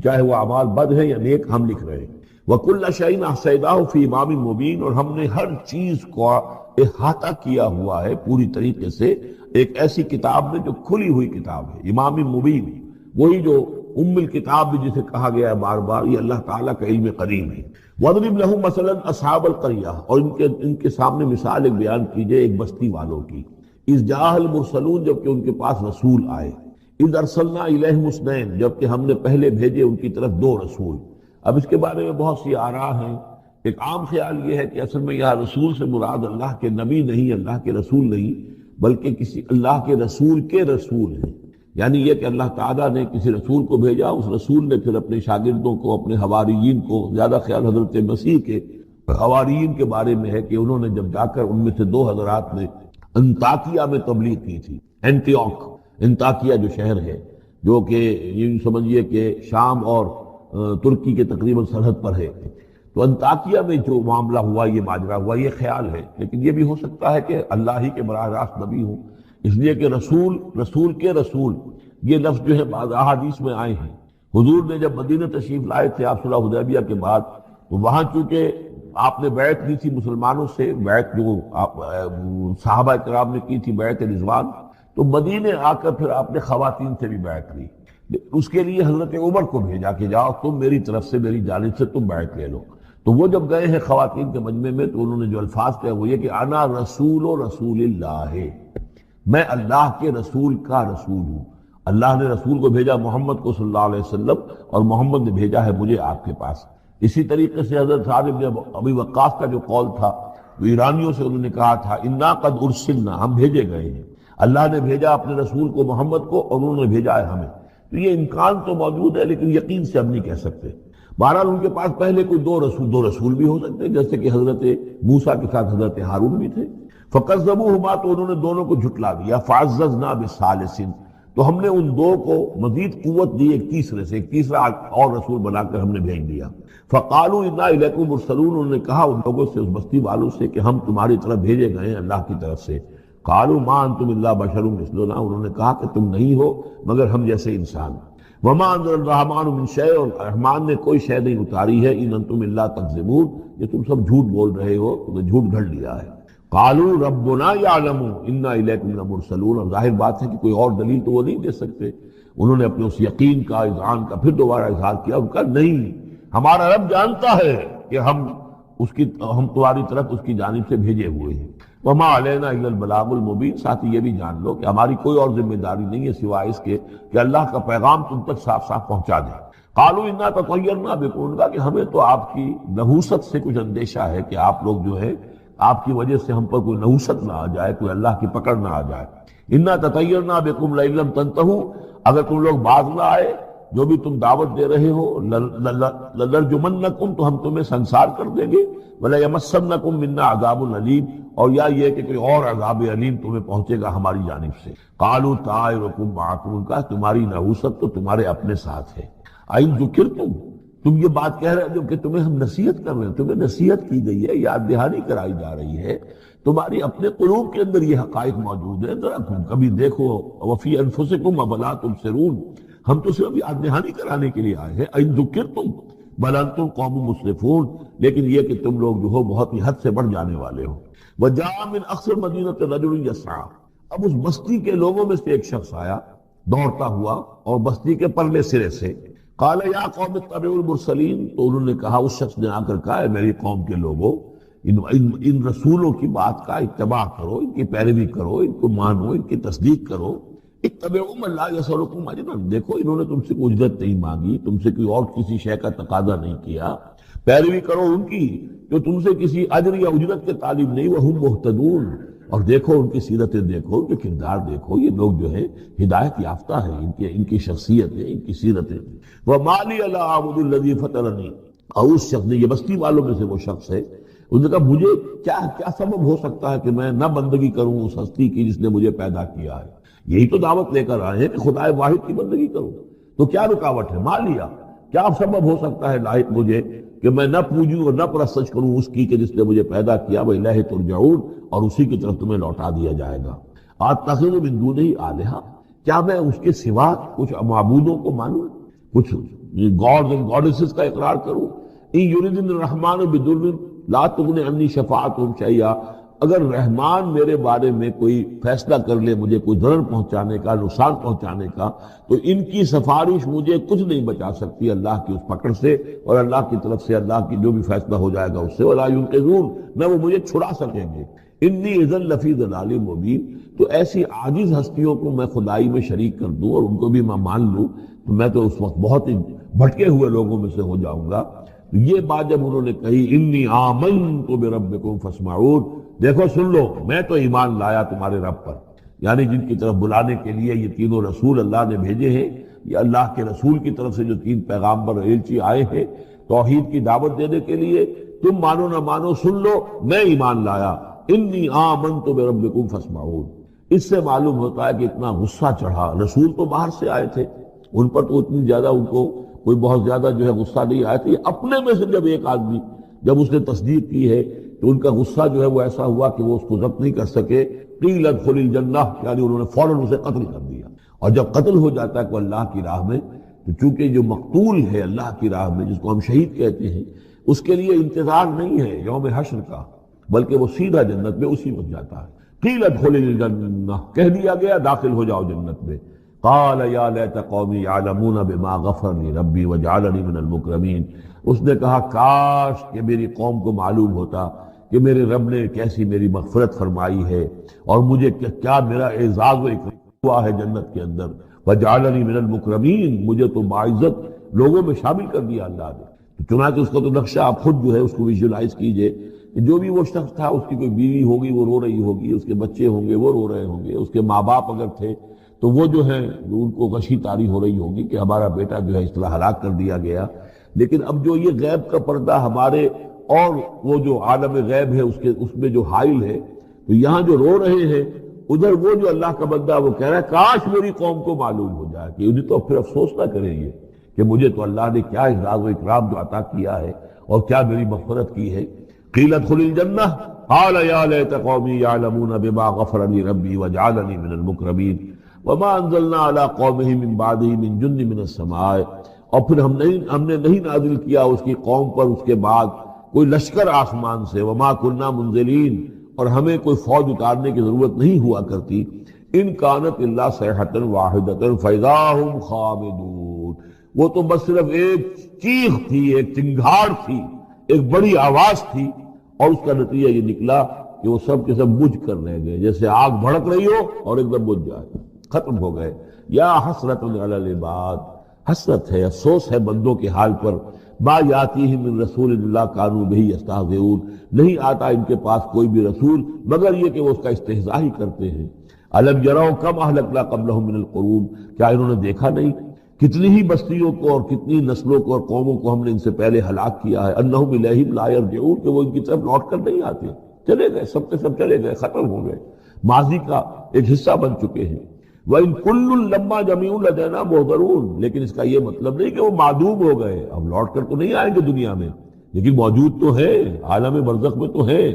چاہے وہ اعمال بد ہیں یا نیک، ہم لکھ رہے ہیں. وَكُلَّ شَيْءٍ أَحْصَيْنَاهُ فِي إِمَامٍ مُبِينٍ، اور ہم نے ہر چیز کو احاطہ کیا ہوا ہے پوری طریقے سے ایک ایسی کتاب میں جو کھلی ہوئی کتاب ہے. امام مبین، وہی جو ام الکتاب بھی جسے کہا گیا ہے بار بار، یہ اللہ تعالیٰ کا علم قدیم ہے. وَاضْرِبْ لَهُم مَثَلًا أَصْحَابَ الْقَرْيَةِ، اور ان کے سامنے مثال ایک بیان کیجئے ایک بستی والوں کی. اِذْ جَاءَ الْمُرْسَلُونَ، جبکہ ان کے پاس رسول آئے. اِذْ أَرْسَلْنَا إِلَيْهِمُ اثْنَيْنِ، جبکہ ہم نے پہلے بھیجے ان کی طرف دو رسول. اب اس کے بارے میں بہت سی آراء ہیں. ایک عام خیال یہ ہے کہ اصل میں یہاں رسول سے مراد اللہ کے نبی نہیں، اللہ کے رسول نہیں، بلکہ کسی اللہ کے رسول ہیں. یعنی یہ کہ اللہ تعالیٰ نے کسی رسول کو بھیجا، اس رسول نے پھر اپنے شاگردوں کو، اپنے حواریین کو، زیادہ خیال حضرت مسیح کے حواریین کے بارے میں ہے کہ انہوں نے جب جا کر ان میں سے دو حضرات نے انطاکیہ میں تبلیغ کی تھی. انطاکیہ جو شہر ہے جو کہ یہ سمجھیے کہ شام اور ترکی کے تقریباً سرحد پر ہے، تو انطاکیہ میں جو معاملہ ہوا، یہ ماجرا ہوا، یہ خیال ہے. لیکن یہ بھی ہو سکتا ہے کہ اللہ ہی کے براہ راست نبی ہوں، اس لیے کہ رسول کے رسول یہ لفظ جو ہے بعض احادیث میں آئے ہیں. حضور نے جب مدینہ تشریف لائے تھے آپ صلح حدیبیہ کے بعد، تو وہاں چونکہ آپ نے بیعت لی تھی مسلمانوں سے، بیعت جو صحابہ کرام نے کی تھی بیعت رضوان، تو مدینے آ کر پھر آپ نے خواتین سے بھی بیعت لی. اس کے لیے حضرت عمر کو بھیجا کہ جاؤ تم میری طرف سے، میری جانب سے تم بیعت لے لو. تو وہ جب گئے ہیں خواتین کے مجمع میں تو انہوں نے جو الفاظ کہے وہ یہ کہ انا رسول اللہ، میں اللہ کے رسول کا رسول ہوں. اللہ نے رسول کو بھیجا محمد کو صلی اللہ علیہ وسلم، اور محمد نے بھیجا ہے مجھے آپ کے پاس. اسی طریقے سے حضرت سعد بن ابی وقاص کا جو قول تھا وہ ایرانیوں سے انہوں نے کہا تھا انا قد ارسلنا، ہم بھیجے گئے ہیں. اللہ نے بھیجا اپنے رسول کو محمد کو اور انہوں نے بھیجا ہے ہمیں. تو یہ امکان تو موجود ہے لیکن یقین سے ہم نہیں کہہ سکتے. بہرحال ان کے پاس پہلے کوئی دو رسول بھی ہو سکتے ہیں، جیسے کہ حضرت موسیٰ کے ساتھ حضرت ہارون بھی تھے. فَكَذَّبُوهُمَا، تو انہوں نے دونوں کو جھٹلا دیا. فَعَزَّزْنَا بِثَالِثٍ، تو ہم نے ان دو کو مزید قوت دی ایک تیسرے سے، ایک تیسرا اور رسول بنا کر ہم نے بھیج دیا. فَقَالُوا إِنَّا إِلَيْكُمْ مُرْسَلُونَ، انہوں نے کہا ان لوگوں سے، اس بستی والوں سے، کہ ہم تمہاری طرف بھیجے گئے ہیں اللہ کی طرف سے. قَالُوا مَا أَنْتُمْ إِلَّا بَشَرٌ مِثْلُنَا، انہوں نے کہا کہ تم نہیں ہو مگر ہم جیسے انسان. وَمَا أَنزَلَ الرَّحْمَٰنُ مِن شَيْءٍ، اور رحمان نے کوئی شے نہیں اتاری ہے. إِنْ أَنْتُمْ إِلَّا تَكْذِبُونَ، یہ تم سب جھوٹ بول رہے ہو، تم نے جھوٹ گھڑ لیا ہے. قَالُوا رَبُّنَا يَعْلَمُ إِنَّا إِلَيْكُمْ لَمُرْسَلُونَ، اور ظاہر بات ہے کہ کوئی اور دلیل تو وہ نہیں دے سکتے. انہوں نے اپنے اس یقین کا اذعان کا پھر دوبارہ اظہار کیا. ان کا نہیں، ہمارا رب جانتا ہے کہ ہم تمہاری طرف اس کی جانب سے بھیجے ہوئے ہیں. وما علینا الا البلاغ المبین، ساتھ یہ بھی جان لو کہ ہماری کوئی اور ذمہ داری نہیں ہے سوائے اس کے کہ اللہ کا پیغام تم تک صاف صاف پہنچا دیں۔ قالوا انا تطیرنا بکم، کہ ہمیں تو آپ کی نحوست سے کچھ اندیشہ ہے کہ آپ لوگ جو ہے آپ کی وجہ سے ہم پر کوئی نحوست نہ آ جائے، کوئی اللہ کی پکڑ نہ آ جائے۔ انا تطیرنا بکم لئن لم تنتہوا، اگر تم لوگ باز نہ آئے جو بھی تم دعوت دے رہے ہو، لنرجمنکم، تو ہم تمہیں سنسار کر دیں گے، ولیمسنکم منا عذاب علیم، اور یا یہ کہ کوئی اور عذاب علیم تمہیں پہنچے گا ہماری جانب سے۔ قالوا طائرکم معکم، کہا تمہاری نحوست تو تمہارے اپنے ساتھ ہے۔ این ذکرتم، تم یہ بات کہہ رہے ہو کہ تمہیں ہم نصیحت کر رہے ہیں، تمہیں نصیحت کی گئی ہے، یاد دہانی کرائی جا رہی ہے، تمہاری اپنے قلوب کے اندر یہ حقائق موجود ہیں، ذرا تم کبھی دیکھو۔ وفی انفسکم افلا تبصرون، ہم تو صرف یاد دہانی کرانے کے لیے آئے ہیں۔ این ذکرتم بل انتم قوم مسرفون، لیکن یہ کہ تم لوگ جو ہو بہت ہی حد سے بڑھ جانے والے ہو۔ وجاء من اقصى المدینة رجل یسعى، اب اس بستی کے لوگوں میں سے ایک شخص آیا دوڑتا ہوا، اور بستی کے پرلے سرے سے۔ قال یا قوم اتبعوا المرسلین، تو انہوں نے کہا، اس شخص نے آ کر کہا، میری قوم کے لوگوں، ان رسولوں کی بات کا اتباع کرو، ان کی پیروی کرو، ان کو مانو، ان کی تصدیق کرو۔ اتبعوا من لا یسألکم اجرا، دیکھو انہوں نے تم سے کوئی اجرت نہیں مانگی، تم سے کوئی اور کسی شے کا تقاضا نہیں کیا، پیروی کرو ان کی جو تم سے کسی اجر یا اجرت کے طالب نہیں، وہم مہتدون، اور دیکھو ان کی سیرتیں، دیکھو ان کے کردار، دیکھو یہ لوگ جو ہے ہدایت یافتہ ہیں، ان کی شخصیتیں، ان کی سیرتیں۔ وَمَا لِيَ لَا أَعْبُدُ الَّذِي فَطَرَنِي، اور اس شخص نے، یہ بستی والوں میں سے وہ شخص ہے، انہوں نے کہا مجھے کیا سبب ہو سکتا ہے کہ میں نہ بندگی کروں اس ہستی کی جس نے مجھے پیدا کیا ہے؟ یہی تو دعوت لے کر آئے ہیں کہ خدا واحد کی بندگی کروں، تو کیا رکاوٹ ہے؟ مالیا، کیا سبب ہو سکتا ہے لاحق مجھے کہ میں نہ پوجوں اور نہ پرستش کروں اس کی کہ جس نے مجھے پیدا کیا، وَإِلَيْهِ تُرْجَعُونَ، اور اسی کی طرف تمہیں لوٹا دیا جائے گا۔ أَتَّخِذُ مِن دُونِهِ آلِهَةً، کیا میں اس کے سوا کچھ معبودوں کو مانوں، کچھ گاڈز اینڈ گاڈیسز کا اقرار کروں؟ إِن يُرِدْنِ الرَّحْمَنُ بِضُرٍّ لَا تُغْنِ عَنِّي شَفَاعَتُهُمْ شَيْئًا، اگر رحمان میرے بارے میں کوئی فیصلہ کر لے مجھے کوئی ضرر پہنچانے کا، نقصان پہنچانے کا، تو ان کی سفارش مجھے کچھ نہیں بچا سکتی اللہ کی اس پکڑ سے، اور اللہ کی طرف سے اللہ کی جو بھی فیصلہ ہو جائے گا اس سے، وَلَا يُنقِذُونَ، نہ وہ مجھے چھڑا سکیں گے۔ انی اذن لفی ضلال مبین، تو ایسی عاجز ہستیوں کو میں خدائی میں شریک کر دوں اور ان کو بھی میں مان لوں تو میں تو اس وقت بہت ہی بھٹکے ہوئے لوگوں میں سے ہو جاؤں گا۔ یہ بات جب انہوں نے کہی، انی آمنت بربکم فاسمعون، دیکھو سن لو، میں تو ایمان لایا تمہارے رب پر، یعنی جن کی طرف بلانے کے لیے یہ تینوں رسول اللہ نے بھیجے ہیں، یہ اللہ کے رسول کی طرف سے جو تین پیغامبر ایلچی آئے ہیں توحید کی دعوت دینے کے لیے، تم مانو نہ مانو سن لو، میں ایمان لایا۔ انی آمنت بربکم فاسمعون، اس سے معلوم ہوتا ہے کہ اتنا غصہ چڑھا، رسول تو باہر سے آئے تھے، ان پر تو اتنی زیادہ ان کو کوئی بہت زیادہ جو ہے غصہ نہیں آیا تھا، یہ اپنے میں سے جب ایک آدمی جب اس نے تصدیق کی ہے تو ان کا غصہ جو ہے وہ ایسا ہوا کہ وہ اس کو ضبط نہیں کر سکے۔ قیل ادخل الجنہ، یعنی انہوں نے فوراً اسے قتل کر دیا، اور جب قتل ہو جاتا ہے کوئی اللہ کی راہ میں، تو چونکہ جو مقتول ہے اللہ کی راہ میں جس کو ہم شہید کہتے ہیں، اس کے لیے انتظار نہیں ہے یوم حشر کا، بلکہ وہ سیدھا جنت میں اسی وقت جاتا ہے۔ قیل ادخل الجنہ، کہہ دیا گیا داخل ہو جاؤ جنت میں۔ قال یا لیت قومی یعلمون بما غفر لی ربی وجعلنی من المکرمین، اس نے کہا کاش کہ میری قوم کو معلوم ہوتا کہ میرے رب نے کیسی میری مغفرت فرمائی ہے، اور مجھے کیا میرا اعزاز و اکرام ہوا ہے جنت کے اندر، وجعلنی من المکرمین، مجھے تو باعزت لوگوں میں شامل کر دیا اللہ نے۔ تو چنانچہ اس کا تو نقشہ آپ خود جو ہے اس کو ویژولائز کیجئے کہ جو بھی وہ شخص تھا، اس کی کوئی بیوی ہوگی وہ رو رہی ہوگی، اس کے بچے ہوں گے وہ رو رہے ہوں گے، اس کے ماں باپ اگر تھے تو وہ جو ہے ان کو غشی طاری ہو رہی ہوگی کہ ہمارا بیٹا جو ہے اس طرح ہلاک کر دیا گیا۔ لیکن اب جو یہ غیب کا پردہ ہمارے اور وہ جو عالم غیب ہے اس میں جو حائل ہے، تو یہاں جو رو رہے ہیں ادھر وہ جو اللہ کا بندہ وہ کہہ رہا ہے کاش میری قوم کو معلوم ہو جائے، کہ انہیں تو پھر افسوس نہ کریں یہ کہ مجھے تو اللہ نے کیا اعزاز و اکرام جو عطا کیا ہے اور کیا میری مغفرت کی ہے۔ قیل ادخل الجنہ قال یا لیت قومی یعلمون بما غفر لی ربی وجعلنی من المکرمین وما انزلنا علی قومہ من بعدہ من جند من السماء، اور پھر ہم نے نہیں نازل کیا اس کی قوم پر اس کے بعد کوئی لشکر آسمان سے، وما کننا منزلین، اور ہمیں کوئی فوج اتارنے کی ضرورت نہیں ہوا کرتی، ان کانت الا صیحۃ واحدۃ فاذا هم خامدون، وہ تو بس صرف ایک چیخ تھی، ایک چنگھاڑ تھی، ایک بڑی آواز تھی، اور اس کا نتیجہ یہ نکلا کہ وہ سب کے سب بجھ کر رہ گئے، جیسے آگ بھڑک رہی ہو اور ایک دم بجھ جائے، ختم ہو گئے۔ یا حسرت علی العباد، حسرت ہے، افسوس ہے بندوں کے حال پر، ما یاتیہم من رسول اللہ کانوا بہ یستہزئون، نہیں آتا ان کے پاس کوئی بھی رسول مگر یہ کہ وہ اس کا استہزاء ہی کرتے ہیں۔ الم یروا کم اہلکنا قبلہم من القرون، کیا انہوں نے دیکھا نہیں کتنی ہی بستیوں کو اور کتنی نسلوں کو اور قوموں کو ہم نے ان سے پہلے ہلاک کیا ہے، انہم الیہم لا یرجعون، کہ وہ ان کی طرف لوٹ کر نہیں آتے، چلے گئے، سب کے سب چلے گئے، ختم ہو گئے، ماضی کا ایک حصہ بن چکے ہیں۔ وَإِن كُلٌّ لَمَّا جَمِيعٌ لَدَيْنَا مُحْضَرُونَ، لیکن اس کا یہ مطلب نہیں کہ وہ معدوم ہو گئے، اب لوٹ کر تو نہیں آئیں گے دنیا میں، لیکن موجود تو ہیں، عالم برزخ میں تو ہیں،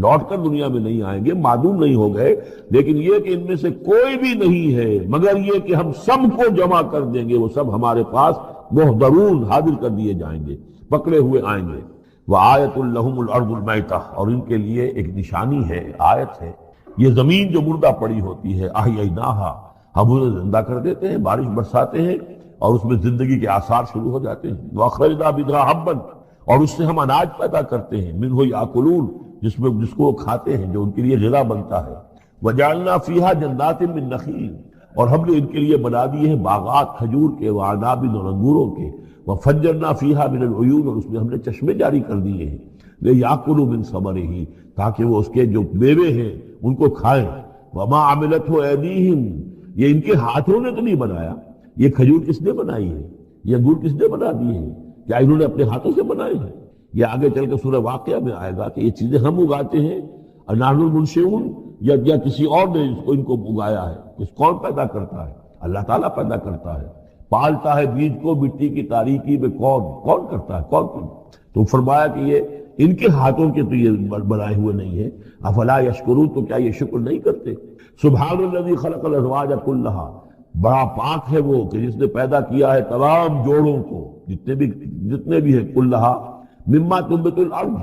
لوٹ کر دنیا میں نہیں آئیں گے، معدوم نہیں ہو گئے، لیکن یہ کہ ان میں سے کوئی بھی نہیں ہے مگر یہ کہ ہم سب کو جمع کر دیں گے، وہ سب ہمارے پاس محضرون حاضر کر دیے جائیں گے، پکڑے ہوئے آئیں گے۔ وَآیَةٌ لَهُمُ الْأَرْضُ الْمَيْتَةُ، اور ان کے لیے ایک نشانی ہے، آیت ہے، یہ زمین جو مردہ پڑی ہوتی ہے، احییناہا، ہم اسے زندہ کر دیتے ہیں، بارش برساتے ہیں اور اس میں زندگی کے آثار شروع ہو جاتے ہیں۔ وَأَخْرَجْنَا بِهَا حَبًّا، اور اس سے ہم اناج پیدا کرتے ہیں، مِنْهُ یأکلون، جس کو وہ کھاتے ہیں، جو ان کے لیے غذا بنتا ہے۔ وَجَعَلْنَا فِيهَا جَنَّاتٍ مِّن نَخِیلٍ، اور ہم نے ان کے لیے بنا دیے ہیں باغات کھجور کے، وَأَعْنَابٍ، اور انگوروں کے، وَفَجَّرْنَا فِيهَا مِنَ الْعُیُونِ، اور اس میں ہم نے چشمے جاری کر دیے ہیں، لِیَأْکُلُوا مِن ثَمَرِهِ، تاکہ وہ اس کے جو میوے ہیں ان کو کھائیں۔ وَمَا عَمِلَتْهُ أَیْدِیہم، یہ ان کے ہاتھوں نے تو نہیں بنایا، یہ کھجور کس نے بنائی ہے، یہ انگور کس نے بنا دیے ہیں، کیا انہوں نے اپنے ہاتھوں سے بنائے ہیں؟ یہ آگے چل کے سورہ واقعہ میں آئے گا کہ یہ چیزیں ہم اگاتے ہیں، نحن المنشئون، یا کسی اور نے ان کو اگایا ہے، اس کون پیدا کرتا ہے؟ اللہ تعالیٰ پیدا کرتا ہے، پالتا ہے بیج کو مٹی کی تاریکی میں، کون کرتا ہے، کون؟ تو فرمایا کہ یہ ان کے ہاتھوں کے تو یہ بنائے ہوئے نہیں ہیں۔ افلا یشکرون، تو کیا یہ شکر نہیں کرتے؟ سبحان الذی خلق الازواج کلھا، بڑا پاک ہے وہ کہ جس نے پیدا کیا ہے تمام جوڑوں کو، جتنے بھی ہیں، کلھا مما تنبت الارض،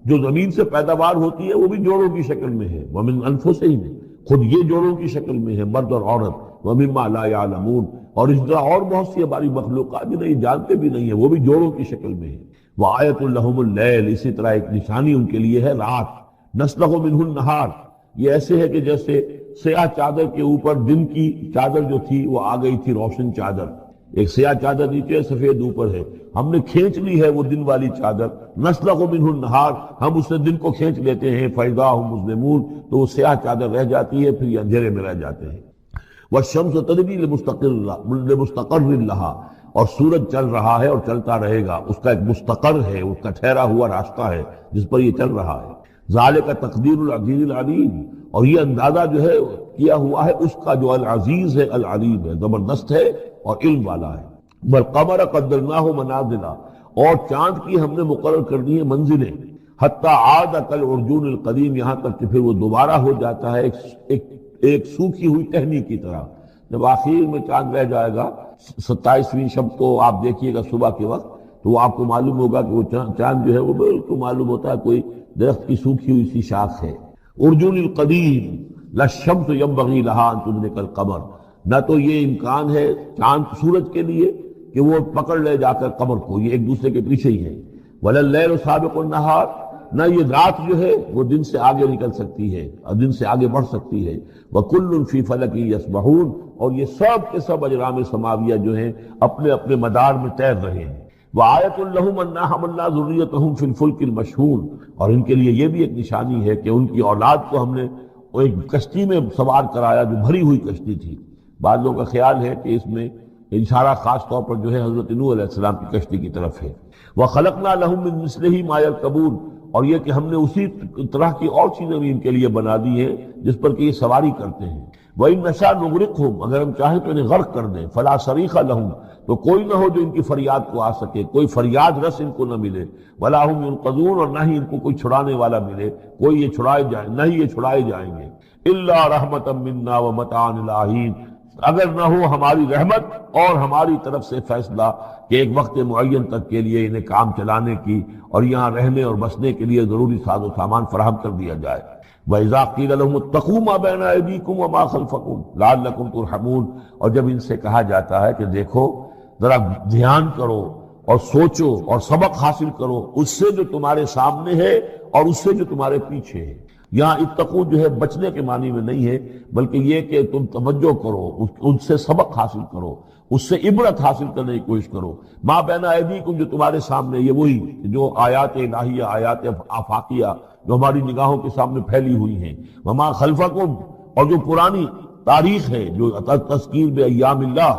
جو زمین سے پیداوار ہوتی ہے وہ بھی جوڑوں کی شکل میں ہے، ومن انفسہم، خود یہ جوڑوں کی شکل میں ہے، مرد اور عورت، ومما لا یعلمون، اور اس طرح اور بہت سی ہماری مخلوقات بھی نہیں جانتے بھی نہیں ہیں، وہ بھی جوڑوں کی شکل میں ہے۔ وآیۃ لہم اللیل، اسی طرح ایک نشانی ان کے لیے ہے رات، نسلخ منہ النہار، یہ ایسے ہے کہ جیسے سیاہ چادر کے اوپر دن کی چادر جو تھی وہ آ گئی تھی روشن چادر، ایک سیاہ چادر نیچے سفید اوپر ہے، ہم نے کھینچ لی ہے وہ دن والی چادر، نسلخ منہ النہار، ہم اس سے دن کو کھینچ لیتے ہیں، فاذا ہم مظلمون، تو وہ سیاہ چادر رہ جاتی ہے، پھر یہ اندھیرے میں رہ جاتے ہیں۔ والشمس تجری لمستقر لہا، اور سورج چل رہا ہے اور چلتا رہے گا، اس کا ایک مستقر ہے، اس کا ٹھہرا ہوا راستہ ہے جس پر یہ چل رہا ہے۔ ذالک تقدیر العزیز العلیم، اور یہ اندازہ جو ہے کیا ہوا ہے اس کا جو العزیز ہے، العلیم ہے، زبردست ہے اور علم والا ہے۔ والقمر قدرناہ منازل، اور چاند کی ہم نے مقرر کر دی ہیں منزلیں، حتی عاد کالعرجون القدیم، یہاں تک کہ پھر وہ دوبارہ ہو جاتا ہے ایک سوکھی ہوئی ٹہنی کی طرح۔ جب آخر میں چاند رہ جائے گا 27ویں شب کو آپ دیکھیے گا صبح کے وقت، تو وہ آپ کو معلوم ہوگا کہ وہ چاند جو ہے وہ بالکل معلوم ہوتا ہے کوئی درخت کی سوکھی ہوئی سی شاخ ہے۔ ارجون القدیم لا الشمس ينبغي لها ان تدرك القمر، نہ تو یہ امکان ہے چاند سورج کے لیے کہ وہ پکڑ لے جا کر قمر کو، یہ ایک دوسرے کے پیچھے ہی ہے۔ ولا الليل سابق النهار، نہ یہ رات جو ہے وہ دن سے آگے نکل سکتی ہے اور دن سے آگے بڑھ سکتی ہے۔ وَكُلٌّ فِي فَلَكٍ يَسْبَحُونَ، اور یہ سب کے سب اجرام سماویہ جو ہیں اپنے اپنے مدار میں تیر رہے ہیں۔ وَآیَةٌ لَهُمْ أَنَّا حَمَلْنَا ذُرِّيَّتَهُمْ فِي الْفُلْكِ الْمَشْحُونِ، اور ان کے لیے یہ بھی ایک نشانی ہے کہ ان کی اولاد کو ہم نے ایک کشتی میں سوار کرایا جو بھری ہوئی کشتی تھی۔ بعض لوگوں کا خیال ہے کہ اس میں اشارہ خاص طور پر جو ہے حضرت نوح علیہ السلام کی کشتی کی طرف ہے۔ وَخَلَقْنَا لَهُم مِّن مِّثْلِهِ مَا يَرْكَبُونَ، اور یہ کہ ہم نے اسی طرح کی اور چیزیں بھی ان کے لیے بنا دی ہیں جس پر کہ یہ سواری کرتے ہیں۔ وَإِن نَّشَأْ نُغْرِقْهُمْ، اگر ہم چاہیں تو انہیں غرق کر دیں، فَلَا صَرِيخَ لَهُمْ، تو کوئی نہ ہو جو ان کی فریاد کو آ سکے، کوئی فریاد رس ان کو نہ ملے، وَلَا هُمْ يُنقَذُونَ، اور نہ ہی ان کو کوئی چھڑانے والا ملے، کوئی یہ چھڑائے جائیں، نہ ہی یہ چھڑائے جائیں گے۔ إِلَّا رَحْمَةً مِنَّا وَمَتَاعًا إِلَىٰ حِينٍ، اگر نہ ہو ہماری رحمت اور ہماری طرف سے فیصلہ کہ ایک وقت معین تک کے لیے انہیں کام چلانے کی اور یہاں رہنے اور بسنے کے لیے ضروری ساز و سامان فراہم کر دیا جائے۔ وَإِذَا قِيلَ لَهُمُ اتَّقُوا مَا بَيْنَ أَيْدِيكُمْ وَمَا خَلْفَكُمْ لَعَلَّكُمْ تُرْحَمُونَ، اور جب ان سے کہا جاتا ہے کہ دیکھو ذرا دھیان کرو اور سوچو اور سبق حاصل کرو اس سے جو تمہارے سامنے ہے اور اس سے جو تمہارے پیچھے ہے۔ یہاں اتقو جو ہے بچنے کے معنی میں نہیں ہے، بلکہ یہ کہ تم توجہ کرو، ان سے سبق حاصل کرو، اس سے عبرت حاصل کرنے کی کوشش کرو۔ ما بین ایدیکم جو تمہارے سامنے، یہ وہی جو آیات الہیہ، آیات آفاقیہ جو ہماری نگاہوں کے سامنے پھیلی ہوئی ہیں، وما خلفکم، اور جو پرانی تاریخ ہے جو تذکیر بایام اللہ،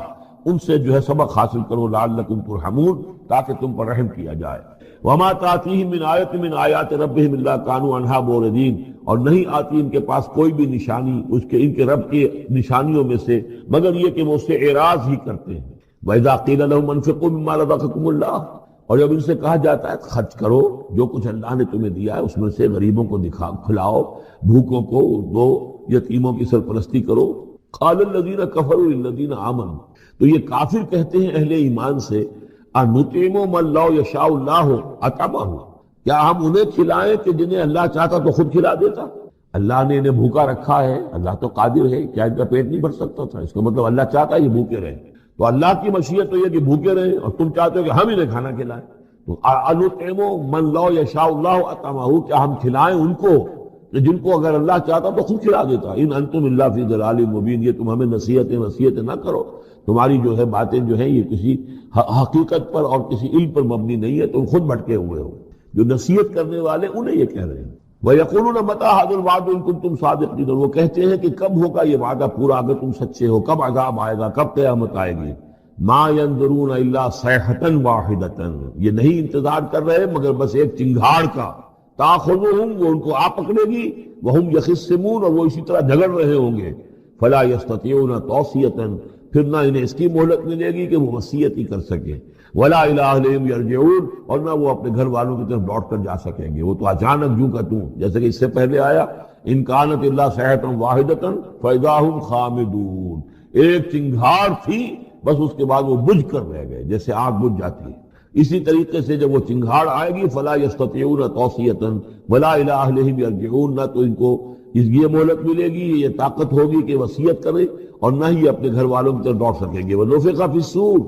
ان سے جو ہے سبق حاصل کرو، لعلکم ترحمون، تاکہ تم پر رحم کیا جائے۔ وما تاتیہم من آیت من آیات ربہم الا کانوا عنہا معرضین، اور نہیں آتی ان کے پاس کوئی بھی نشانی اس کے ان کے رب کی نشانیوں میں سے مگر یہ کہ وہ اس سے اعراض ہی کرتے ہیں۔ وَإِذَا قِيلَ لَهُمْ أَنفِقُوا مِمَّا رَزَقَكُمُ اللَّهُ، اور جب ان سے کہا جاتا ہے خرچ کرو جو کچھ اللہ نے تمہیں دیا ہے اس میں سے، غریبوں کو کھلاؤ، بھوکوں کو دو، یتیموں کی سرپرستی کرو۔ قَالَ الَّذِينَ كَفَرُوا لِلَّذِينَ آمَنُوا، تو یہ کافر کہتے ہیں اہل ایمان سے، أَنُطْعِمُ مَن لَّوْ يَشَاءُ اللَّهُ أَطْعَمَهُ، کیا ہم انہیں کھلائیں کہ جنہیں اللہ چاہتا تو خود کھلا دیتا؟ اللہ نے انہیں بھوکا رکھا ہے، اللہ تو قادر ہے، کیا ان کا پیٹ نہیں بھر سکتا تھا؟ اس کا مطلب اللہ چاہتا ہے یہ بھوکے رہیں، تو اللہ کی مشیت تو یہ کہ بھوکے رہیں، اور تم چاہتے ہو کہ ہم انہیں کھانا کھلائیں۔ تو أَنُطْعِمُ مَن لَّوْ يَشَاءُ اللَّهُ أَطْعَمَهُ، کیا ہم کھلائیں ان کو کہ جن کو اگر اللہ چاہتا تو خود کھلا دیتا۔ ان انتم الا فی ضلال مبین، یہ تم ہمیں نصیحتیں نہ کرو، تمہاری جو ہے باتیں جو ہیں یہ کسی حقیقت پر اور کسی علم پر مبنی نہیں ہے، تم خود بھٹکے ہوئے ہو۔ جو نصیحت کرنے والے انہیں یہ کہہ رہے ہیں۔ وَيَقُولُونَ مَتَىٰ هَٰذَا الْوَعْدُ إِن كُنتُمْ صَادِقِينَ، وہ کہتے ہیں کہ کب ہوگا یہ وعدہ پورا اگر تم سچے ہو، کب عذاب آئے گا، کب قیامت آئے گی۔ مَا يَنظُرُونَ إِلَّا صَيْحَةً وَاحِدَةً، یہ نہیں انتظار کر رہے مگر بس ایک چنگھاڑ کا، تَأْخُذُهُمْ، وہ ان کو آ پکڑے گی، وَهُمْ يَخِصِّمُونَ، اور وہ اسی طرح جھگڑ رہے ہوں گے۔ فَلَا يَسْتَطِيعُونَ تَوْصِيَةً، پھر نہ انہیں اس کی مہلت ملے گی کہ وہ وصیت ہی کر سکیں۔ وَلَا إِلَىٰ أَهْلِهِمْ يَرْجِعُونَ، اور نہ وہ اپنے گھر والوں کی طرف لوٹ کر جا سکیں گے، وہ تو اچانک جو کا توں، جیسے کہ اس سے پہلے آیا إِن كَانَتْ إِلَّا صَيْحَةً وَاحِدَةً فَإِذَا هُمْ خَامِدُونَ، ایک چنگھاڑ تھی بس، اس کے بعد وہ بجھ کر رہ گئے جیسے آگ بجھ جاتی ہے۔ اسی طریقے سے جب وہ چنگھاڑ آئے گی فَلَا يَسْتَطِيعُونَ تَوْصِيَةً وَلَا إِلَىٰ أَهْلِهِمْ يَرْجِعُونَ، نہ تو ان کو یہ مہلت ملے گی، یہ طاقت ہوگی کہ وصیت کرے، اور نہ ہی اپنے گھر والوں کی طرف لوٹ سکیں گے۔ وَنُفِخَ فِي الصُّورِ،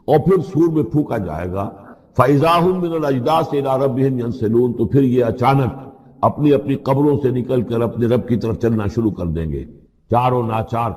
اور پھر سور میں پھونکا جائے گا، فَإِذَا هُم مِّنَ الْأَجْدَاثِ إِلَىٰ رَبِّهِمْ يَنسِلُونَ، تو پھر یہ اچانک اپنی اپنی قبروں سے نکل کر اپنے رب کی طرف چلنا شروع کر دیں گے، چاروں ناچار